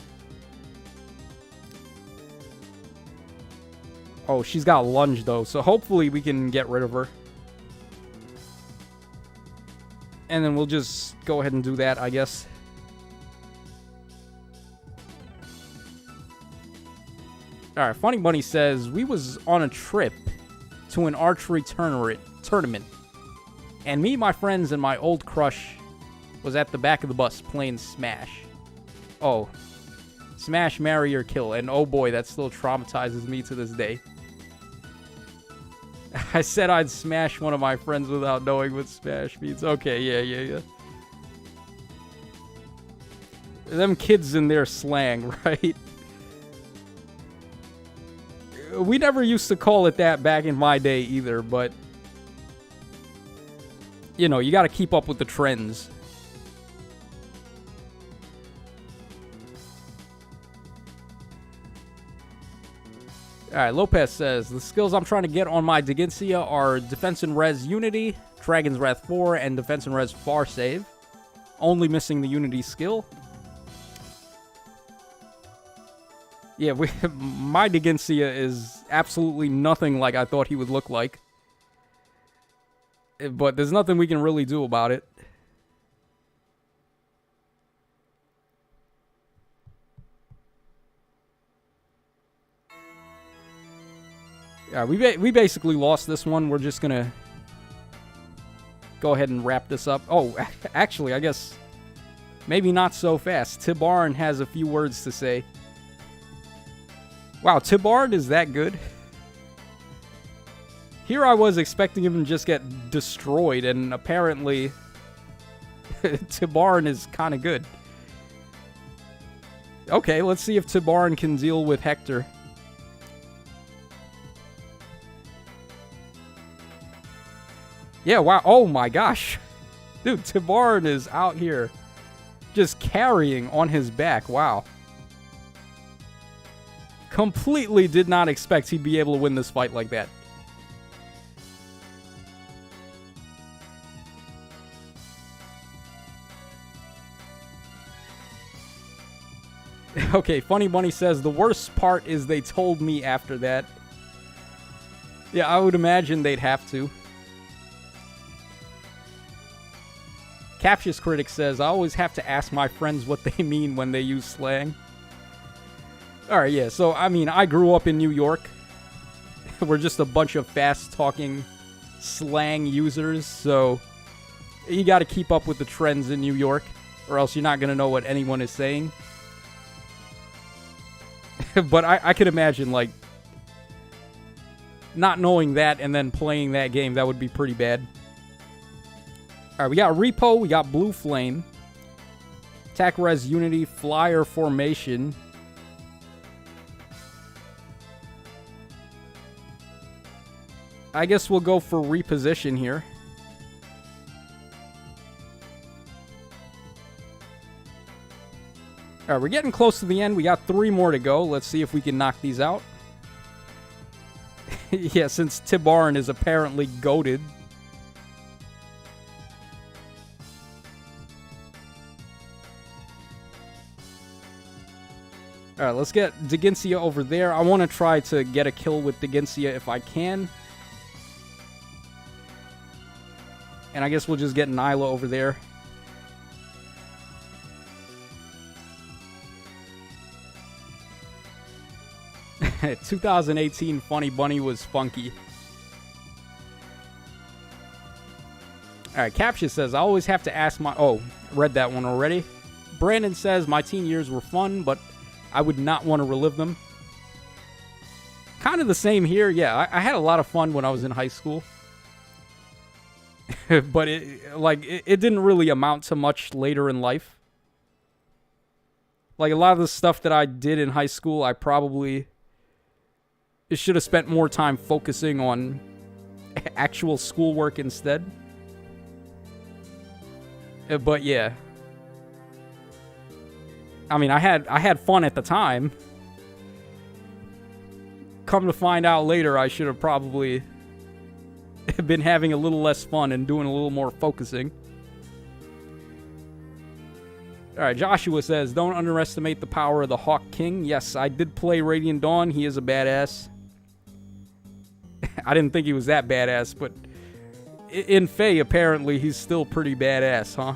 Oh, she's got lunge, though, so hopefully we can get rid of her. And then we'll just go ahead and do that, I guess. Alright, Funny Bunny says, we was on a trip to an archery tournament. And me, my friends, and my old crush was at the back of the bus playing Smash. Oh. Smash, marry, or kill. And oh boy, that still traumatizes me to this day. I said I'd smash one of my friends without knowing what smash means. Okay, yeah. Them kids in their slang, right? We never used to call it that back in my day either, but you know, you gotta keep up with the trends. Alright, Lopez says, the skills I'm trying to get on my Digensia are Defense and Res Unity, Dragon's Wrath 4, and Defense and Res Far Save. Only missing the Unity skill. Yeah, my Digensia is absolutely nothing like I thought he would look like. But there's nothing we can really do about it. Yeah, we basically lost this one. We're just gonna go ahead and wrap this up. Oh, actually, I guess maybe not so fast. Tibarn has a few words to say. Wow, Tibarn is that good? Here I was expecting him to just get destroyed, and apparently Tibaran is kind of good. Okay, let's see if Tibaran can deal with Hector. Yeah, wow. Oh my gosh. Dude, Tibaran is out here just carrying on his back. Wow. Completely did not expect he'd be able to win this fight like that. Okay, Funny Bunny says, the worst part is they told me after that. Yeah, I would imagine they'd have to. Captious Critic says, I always have to ask my friends what they mean when they use slang. Alright, yeah, so, I mean, I grew up in New York. We're just a bunch of fast-talking slang users, so you gotta keep up with the trends in New York, or else you're not gonna know what anyone is saying. But I could imagine, like, not knowing that and then playing that game, that would be pretty bad. Alright, we got Repo, we got Blue Flame, Attack Res Unity, Flyer Formation. I guess we'll go for Reposition here. Alright, we're getting close to the end. We got 3 more to go. Let's see if we can knock these out. Yeah, since Tibaran is apparently goated. Alright, let's get Digincia over there. I want to try to get a kill with Digincia if I can. And I guess we'll just get Nyla over there. "2018 Funny Bunny was funky." Alright, Captia says, I always have to ask my... Oh, read that one already. Brandon says, my teen years were fun, but I would not want to relive them. Kind of the same here. Yeah, I had a lot of fun when I was in high school. But it didn't really amount to much later in life. Like, a lot of the stuff that I did in high school, I probably should have spent more time focusing on actual schoolwork instead. But yeah. I mean, I had fun at the time. Come to find out later, I should have probably been having a little less fun and doing a little more focusing. Alright, Joshua says, don't underestimate the power of the Hawk King. Yes, I did play Radiant Dawn. He is a badass. I didn't think he was that badass, but in Fae, apparently, he's still pretty badass, huh?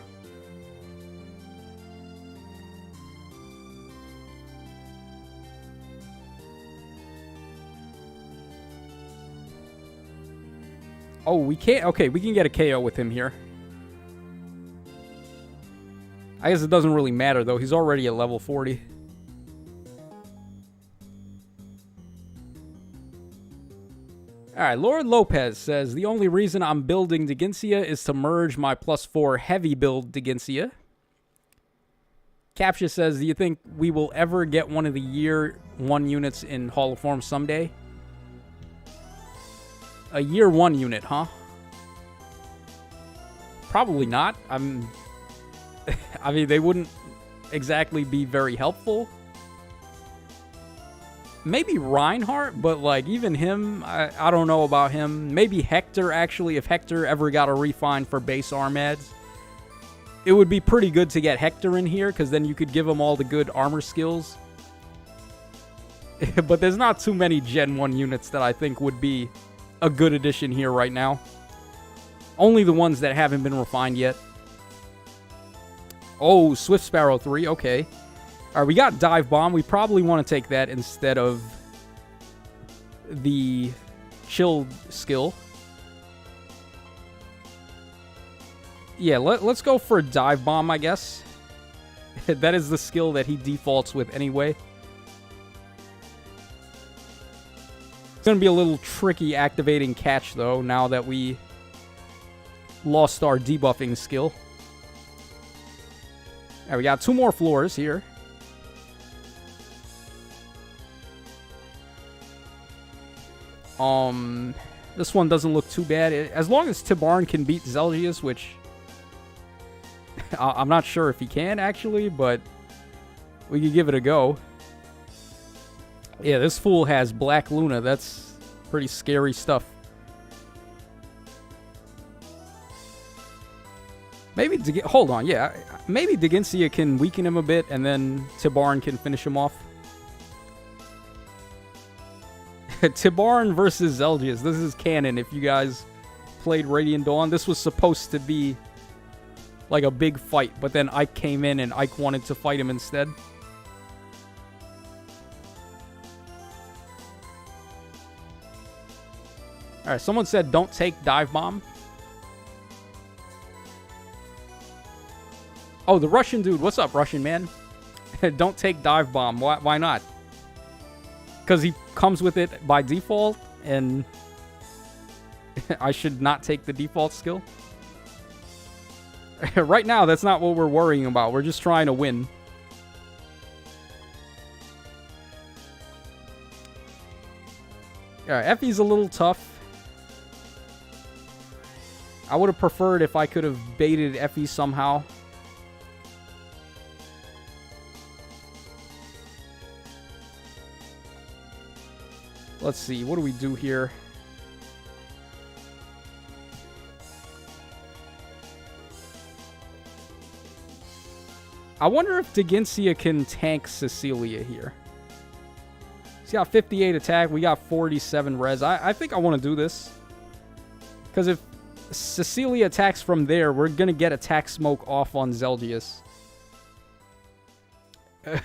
Oh, we can't... Okay, we can get a KO with him here. I guess it doesn't really matter, though. He's already at level 40. Alright, Lord Lopez says, the only reason I'm building Digincia is to merge my +4 heavy build Digincia. Captia says, do you think we will ever get one of the year 1 units in Hall of Form someday? A year 1 unit, huh? Probably not. I mean, they wouldn't exactly be very helpful. Maybe Reinhardt, but, like, even him, I don't know about him. Maybe Hector, actually, if Hector ever got a refine for base arm ads. It would be pretty good to get Hector in here, because then you could give him all the good armor skills. But there's not too many Gen 1 units that I think would be a good addition here right now. Only the ones that haven't been refined yet. Oh, Swift Sparrow 3, okay. Alright, we got Dive Bomb. We probably want to take that instead of the Chill skill. Yeah, let's go for a Dive Bomb, I guess. That is the skill that he defaults with anyway. It's going to be a little tricky activating catch, though, now that we lost our debuffing skill. Alright, we got 2 more floors here. This one doesn't look too bad. As long as Tibarn can beat Zelgius, which I'm not sure if he can, actually, but we could give it a go. Yeah, this fool has Black Luna. That's pretty scary stuff. Maybe, hold on, yeah. Maybe Digincia can weaken him a bit, and then Tibarn can finish him off. Tibarn versus Zelgius. This is canon. If you guys played Radiant Dawn, this was supposed to be like a big fight, but then Ike came in and Ike wanted to fight him instead. Alright, someone said don't take Dive Bomb. Oh, the Russian dude. What's up, Russian man? Don't take Dive Bomb. Why not? Because he comes with it by default, and I should not take the default skill? Right now, that's not what we're worrying about. We're just trying to win. Alright, Effie's a little tough. I would have preferred if I could have baited Effie somehow. Let's see, what do we do here? I wonder if Digincia can tank Cecilia here. She's got 58 attack, we got 47 res. I think I want to do this. Because if Cecilia attacks from there, we're going to get attack smoke off on Zelgius.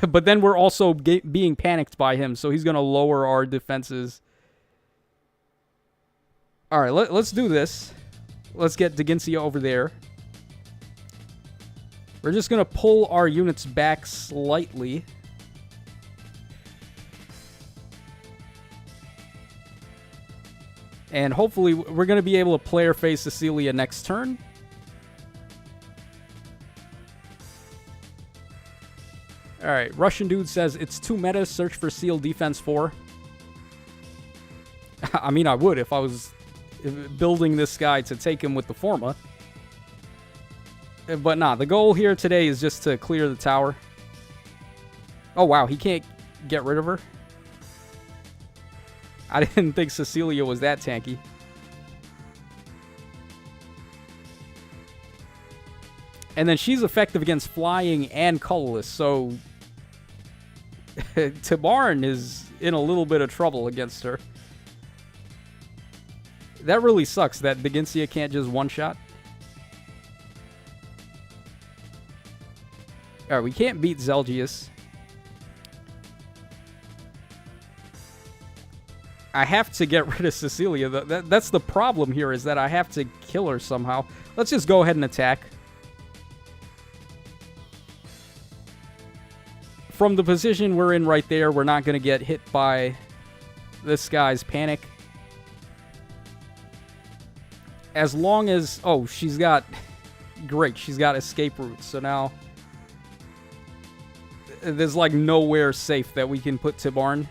But then we're also being panicked by him, so he's going to lower our defenses. Alright, let's do this. Let's get Digincia over there. We're just going to pull our units back slightly. And hopefully we're going to be able to player phase Cecilia next turn. Alright, Russian dude says, it's too meta, search for Seal Defense 4. I mean, I would if I was building this guy to take him with the Forma. But nah, the goal here today is just to clear the tower. Oh wow, he can't get rid of her. I didn't think Cecilia was that tanky. And then she's effective against flying and colorless, so Tibarn is in a little bit of trouble against her. That really sucks that Digincia can't just one-shot. Alright, we can't beat Zelgius. I have to get rid of Cecilia. That's the problem here, is that I have to kill her somehow. Let's just go ahead and attack. From the position we're in right there, we're not going to get hit by this guy's panic. As long as... Oh, she's got... Great, she's got escape routes. So now... There's like nowhere safe that we can put Tibarn.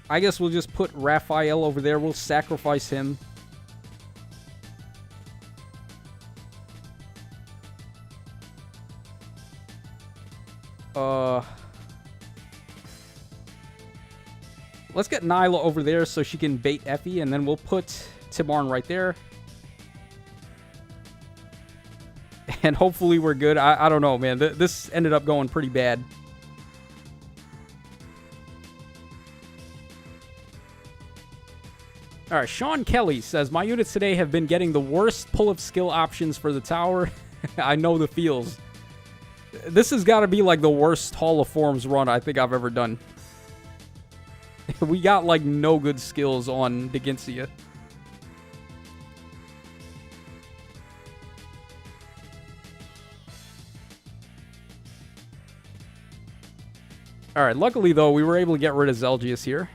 I guess we'll just put Raphael over there. We'll sacrifice him. Let's get Nyla over there so she can bait Effie, and then we'll put Tibarn right there. And hopefully we're good. I don't know, man. This ended up going pretty bad. Alright, Sean Kelly says, my units today have been getting the worst pull of skill options for the tower. I know the feels. This has got to be like the worst Hall of Forms run I think I've ever done. We got like no good skills on Digincia. Alright, luckily, though, we were able to get rid of Zelgius here.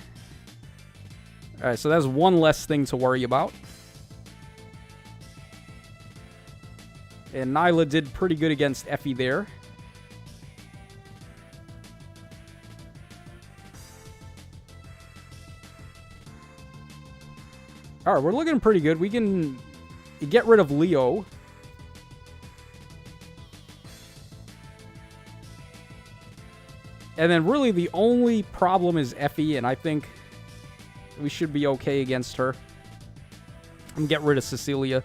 Alright, so that's one less thing to worry about. And Nyla did pretty good against Effie there. Alright, we're looking pretty good. We can get rid of Leo. And then really the only problem is Effie, and I think we should be okay against her. And get rid of Cecilia.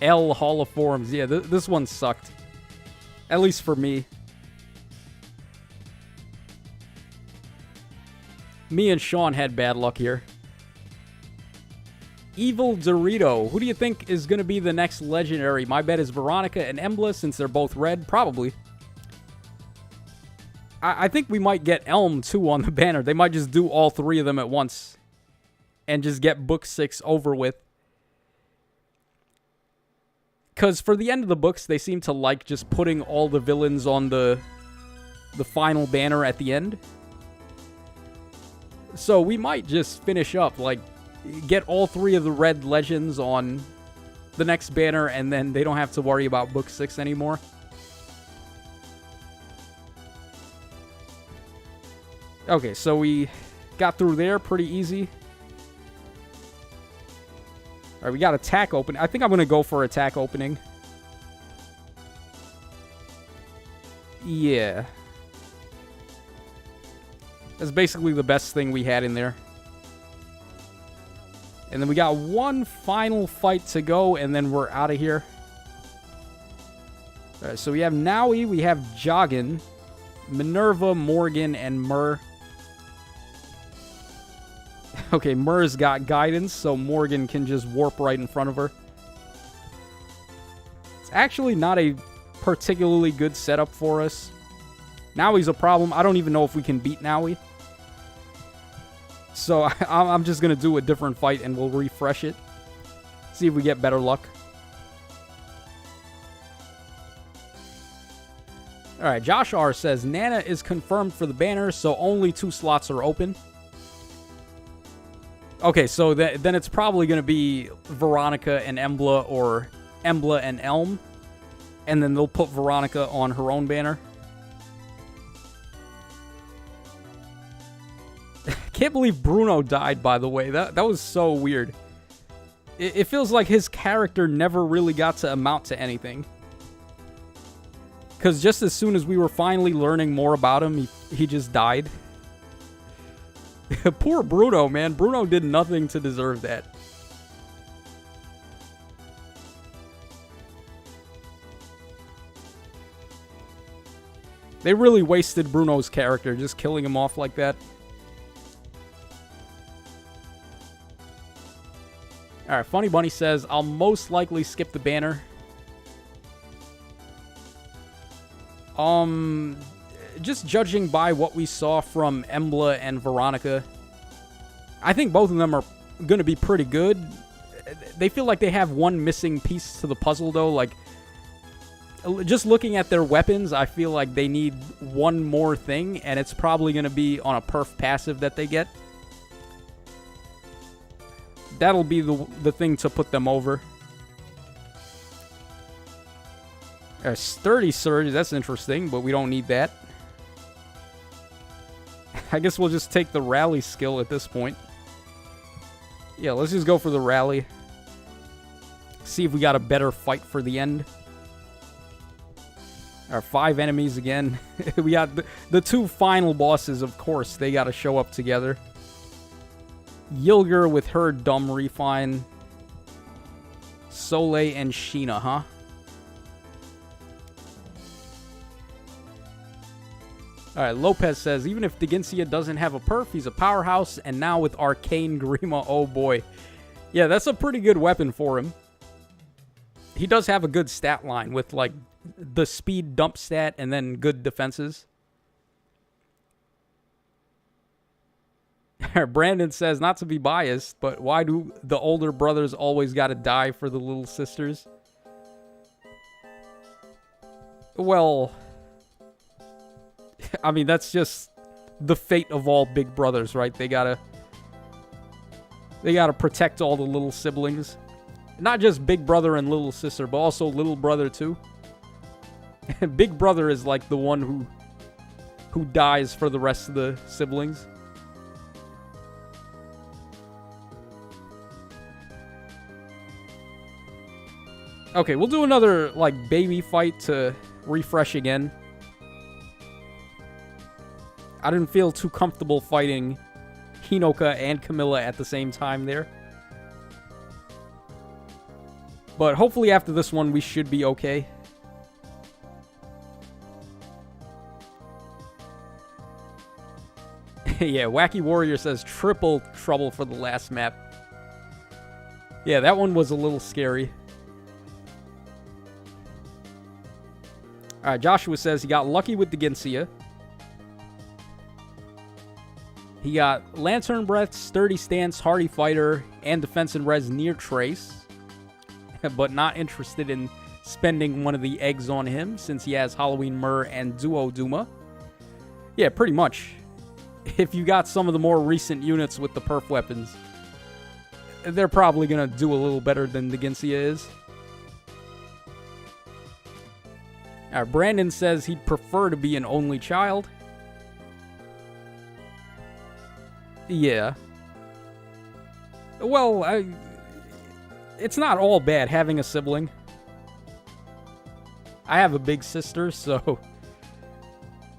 L Hall of Forms. Yeah, this one sucked. At least for me. Me and Sean had bad luck here. Evil Dorito. Who do you think is going to be the next legendary? My bet is Veronica and Emblem, since they're both red. Probably. I think we might get Elm, too, on the banner. They might just do all three of them at once. And just get Book 6 over with. Because for the end of the books, they seem to like just putting all the villains on the final banner at the end. So we might just finish up, like, get all three of the red legends on the next banner, and then they don't have to worry about Book 6 anymore. Okay, so we got through there pretty easy. Alright, we got attack open. I think I'm going to go for attack opening. Yeah. That's basically the best thing we had in there. And then we got one final fight to go, and then we're out of here. Alright, so we have Naui, we have Joggin, Minerva, Morgan, and Myrrh. Okay, Myrrh's got guidance, so Morgan can just warp right in front of her. It's actually not a particularly good setup for us. Naui's a problem. I don't even know if we can beat Naui. So I'm just going to do a different fight and we'll refresh it. See if we get better luck. Alright, Josh R says, Nana is confirmed for the banner, so only 2 slots are open. Okay, so then it's probably going to be Veronica and Embla, or Embla and Elm. And then they'll put Veronica on her own banner. Can't believe Bruno died, by the way. That was so weird. It feels like his character never really got to amount to anything. Because just as soon as we were finally learning more about him, he just died. Poor Bruno, man. Bruno did nothing to deserve that. They really wasted Bruno's character, just killing him off like that. Alright, Funny Bunny says, I'll most likely skip the banner. Just judging by what we saw from Embla and Veronica, I think both of them are going to be pretty good. They feel like they have one missing piece to the puzzle, though. Like, just looking at their weapons, I feel like they need one more thing, and it's probably going to be on a perf passive that they get. That'll be the thing to put them over. A Sturdy Surge, that's interesting, but we don't need that. I guess we'll just take the rally skill at this point. Yeah, let's just go for the rally. See if we got a better fight for the end. Our 5 enemies again. We got the 2 final bosses, of course. They got to show up together. Yilger with her dumb refine. Soleil and Sheena, huh? Alright, Lopez says, even if Deginsia doesn't have a perf, he's a powerhouse, and now with Arcane Grima, oh boy. Yeah, that's a pretty good weapon for him. He does have a good stat line with, like, the speed dump stat and then good defenses. Brandon says, not to be biased, but why do the older brothers always gotta die for the little sisters? Well, I mean, that's just the fate of all big brothers, right? They gotta protect all the little siblings. Not just big brother and little sister, but also little brother too. Big brother is like the one who dies for the rest of the siblings. Okay, we'll do another, like, baby fight to refresh again. I didn't feel too comfortable fighting Hinoka and Camilla at the same time there. But hopefully after this one, we should be okay. Yeah, Wacky Warrior says triple trouble for the last map. Yeah, that one was a little scary. Alright, Joshua says he got lucky with the Ginsia. He got Lantern Breath, Sturdy Stance, Hardy Fighter, and Defense and Res near Trace. But not interested in spending one of the eggs on him since he has Halloween Myrrh and Duo Duma. Yeah, pretty much. If you got some of the more recent units with the perf weapons, they're probably going to do a little better than the Ginsia is. Brandon says he'd prefer to be an only child. Yeah. Well, it's not all bad having a sibling. I have a big sister, so...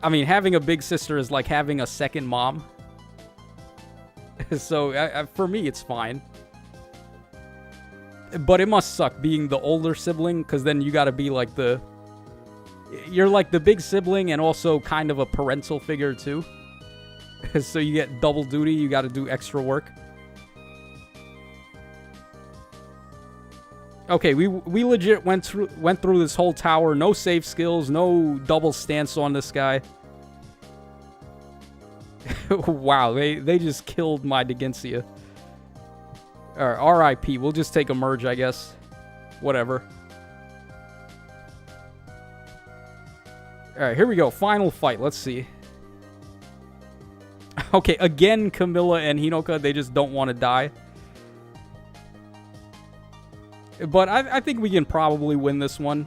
I mean, having a big sister is like having a second mom. So, for me, it's fine. But it must suck being the older sibling, because then you gotta be like the... You're like the big sibling and also kind of a parental figure, too. So you get double duty, you gotta do extra work. Okay, we legit went through this whole tower. No safe skills, no double stance on this guy. Wow, they just killed my Deginsia. Alright, RIP. We'll just take a merge, I guess. Whatever. Alright, here we go. Final fight. Let's see. Okay, again, Camilla and Hinoka, they just don't want to die. But I think we can probably win this one.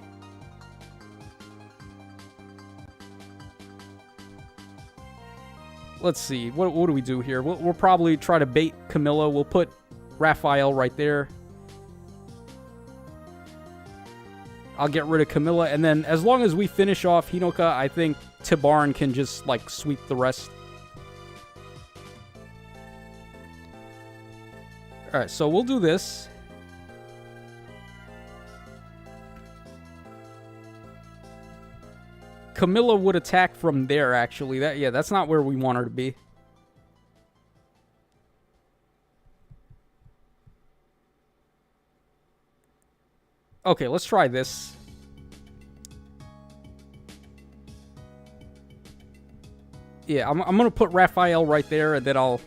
Let's see. What do we do here? We'll probably try to bait Camilla. We'll put Raphael right there. I'll get rid of Camilla. And then as long as we finish off Hinoka, I think Tibarn can just, like, sweep the rest. Alright, so we'll do this. Camilla would attack from there, actually. That's not where we want her to be. Okay, let's try this. Yeah, I'm going to put Raphael right there, and then I'll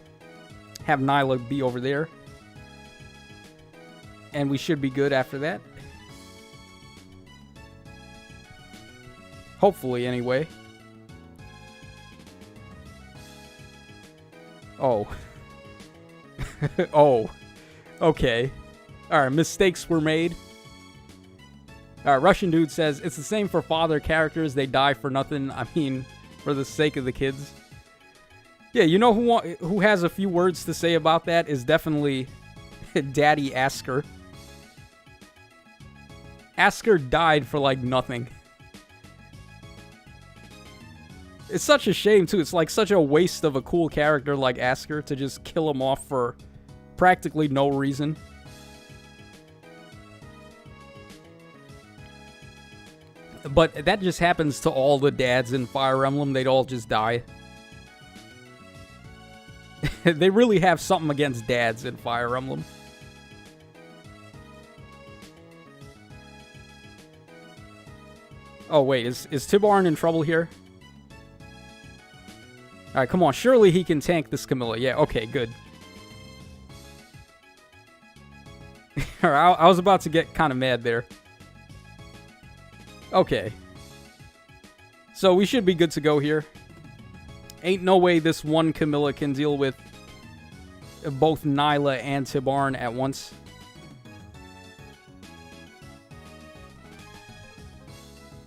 have Nyla be over there. And we should be good after that. Hopefully, anyway. Oh. Oh. Okay. Alright, mistakes were made. Alright, Russian Dude says, it's the same for father characters. They die for nothing. I mean, for the sake of the kids. Yeah, you know who has a few words to say about that is definitely Daddy Asker. Asker died for, like, nothing. It's such a shame, too. It's like such a waste of a cool character like Asker to just kill him off for practically no reason. But that just happens to all the dads in Fire Emblem. They'd all just die. They really have something against dads in Fire Emblem. Oh, wait. Is Tibarn in trouble here? Alright, come on. Surely he can tank this Camilla. Yeah, okay, good. Alright, I was about to get kind of mad there. Okay. So we should be good to go here. Ain't no way this one Camilla can deal with both Nyla and Tibarn at once.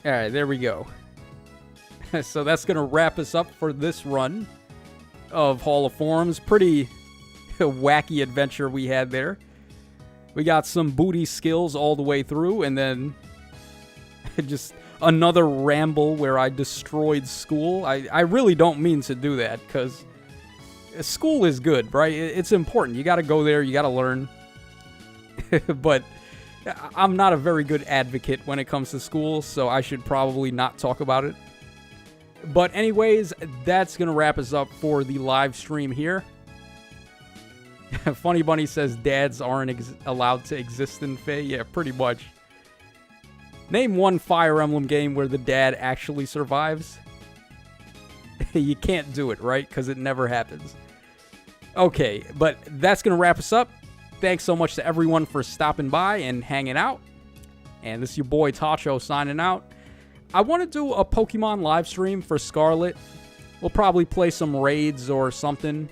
Alright, there we go. So that's going to wrap us up for this run of Hall of Forms. Pretty wacky adventure we had there. We got some booty skills all the way through, and then just another ramble where I destroyed school. I really don't mean to do that, because school is good, right? It's important. You got to go there. You got to learn. But I'm not a very good advocate when it comes to school, so I should probably not talk about it. But anyways, that's going to wrap us up for the live stream here. Funny Bunny says dads aren't allowed to exist in Fae. Yeah, pretty much. Name one Fire Emblem game where the dad actually survives. You can't do it, right? Because it never happens. Okay, but that's going to wrap us up. Thanks so much to everyone for stopping by and hanging out. And this is your boy Tacho signing out. I want to do a Pokemon live stream for Scarlet. We'll probably play some raids or something.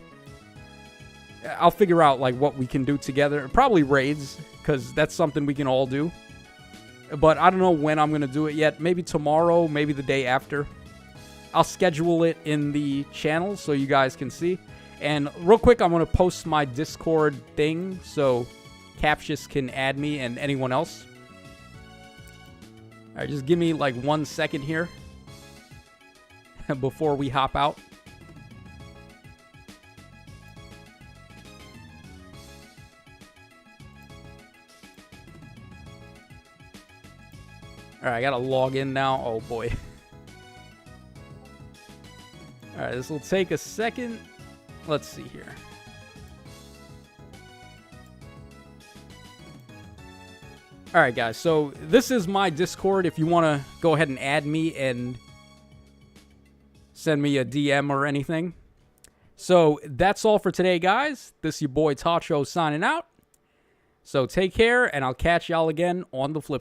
I'll figure out like what we can do together. Probably raids, because that's something we can all do. But I don't know when I'm going to do it yet. Maybe tomorrow, maybe the day after. I'll schedule it in the channel so you guys can see. And real quick, I'm going to post my Discord thing so Captious can add me and anyone else. All right, just give me like 1 second here before we hop out. All right, I got to log in now. Oh, boy. All right, this will take a second. Let's see here. All right, guys, so this is my Discord. If you want to go ahead and add me and send me a DM or anything. So that's all for today, guys. This is your boy Tacho signing out. So take care, and I'll catch y'all again on the flip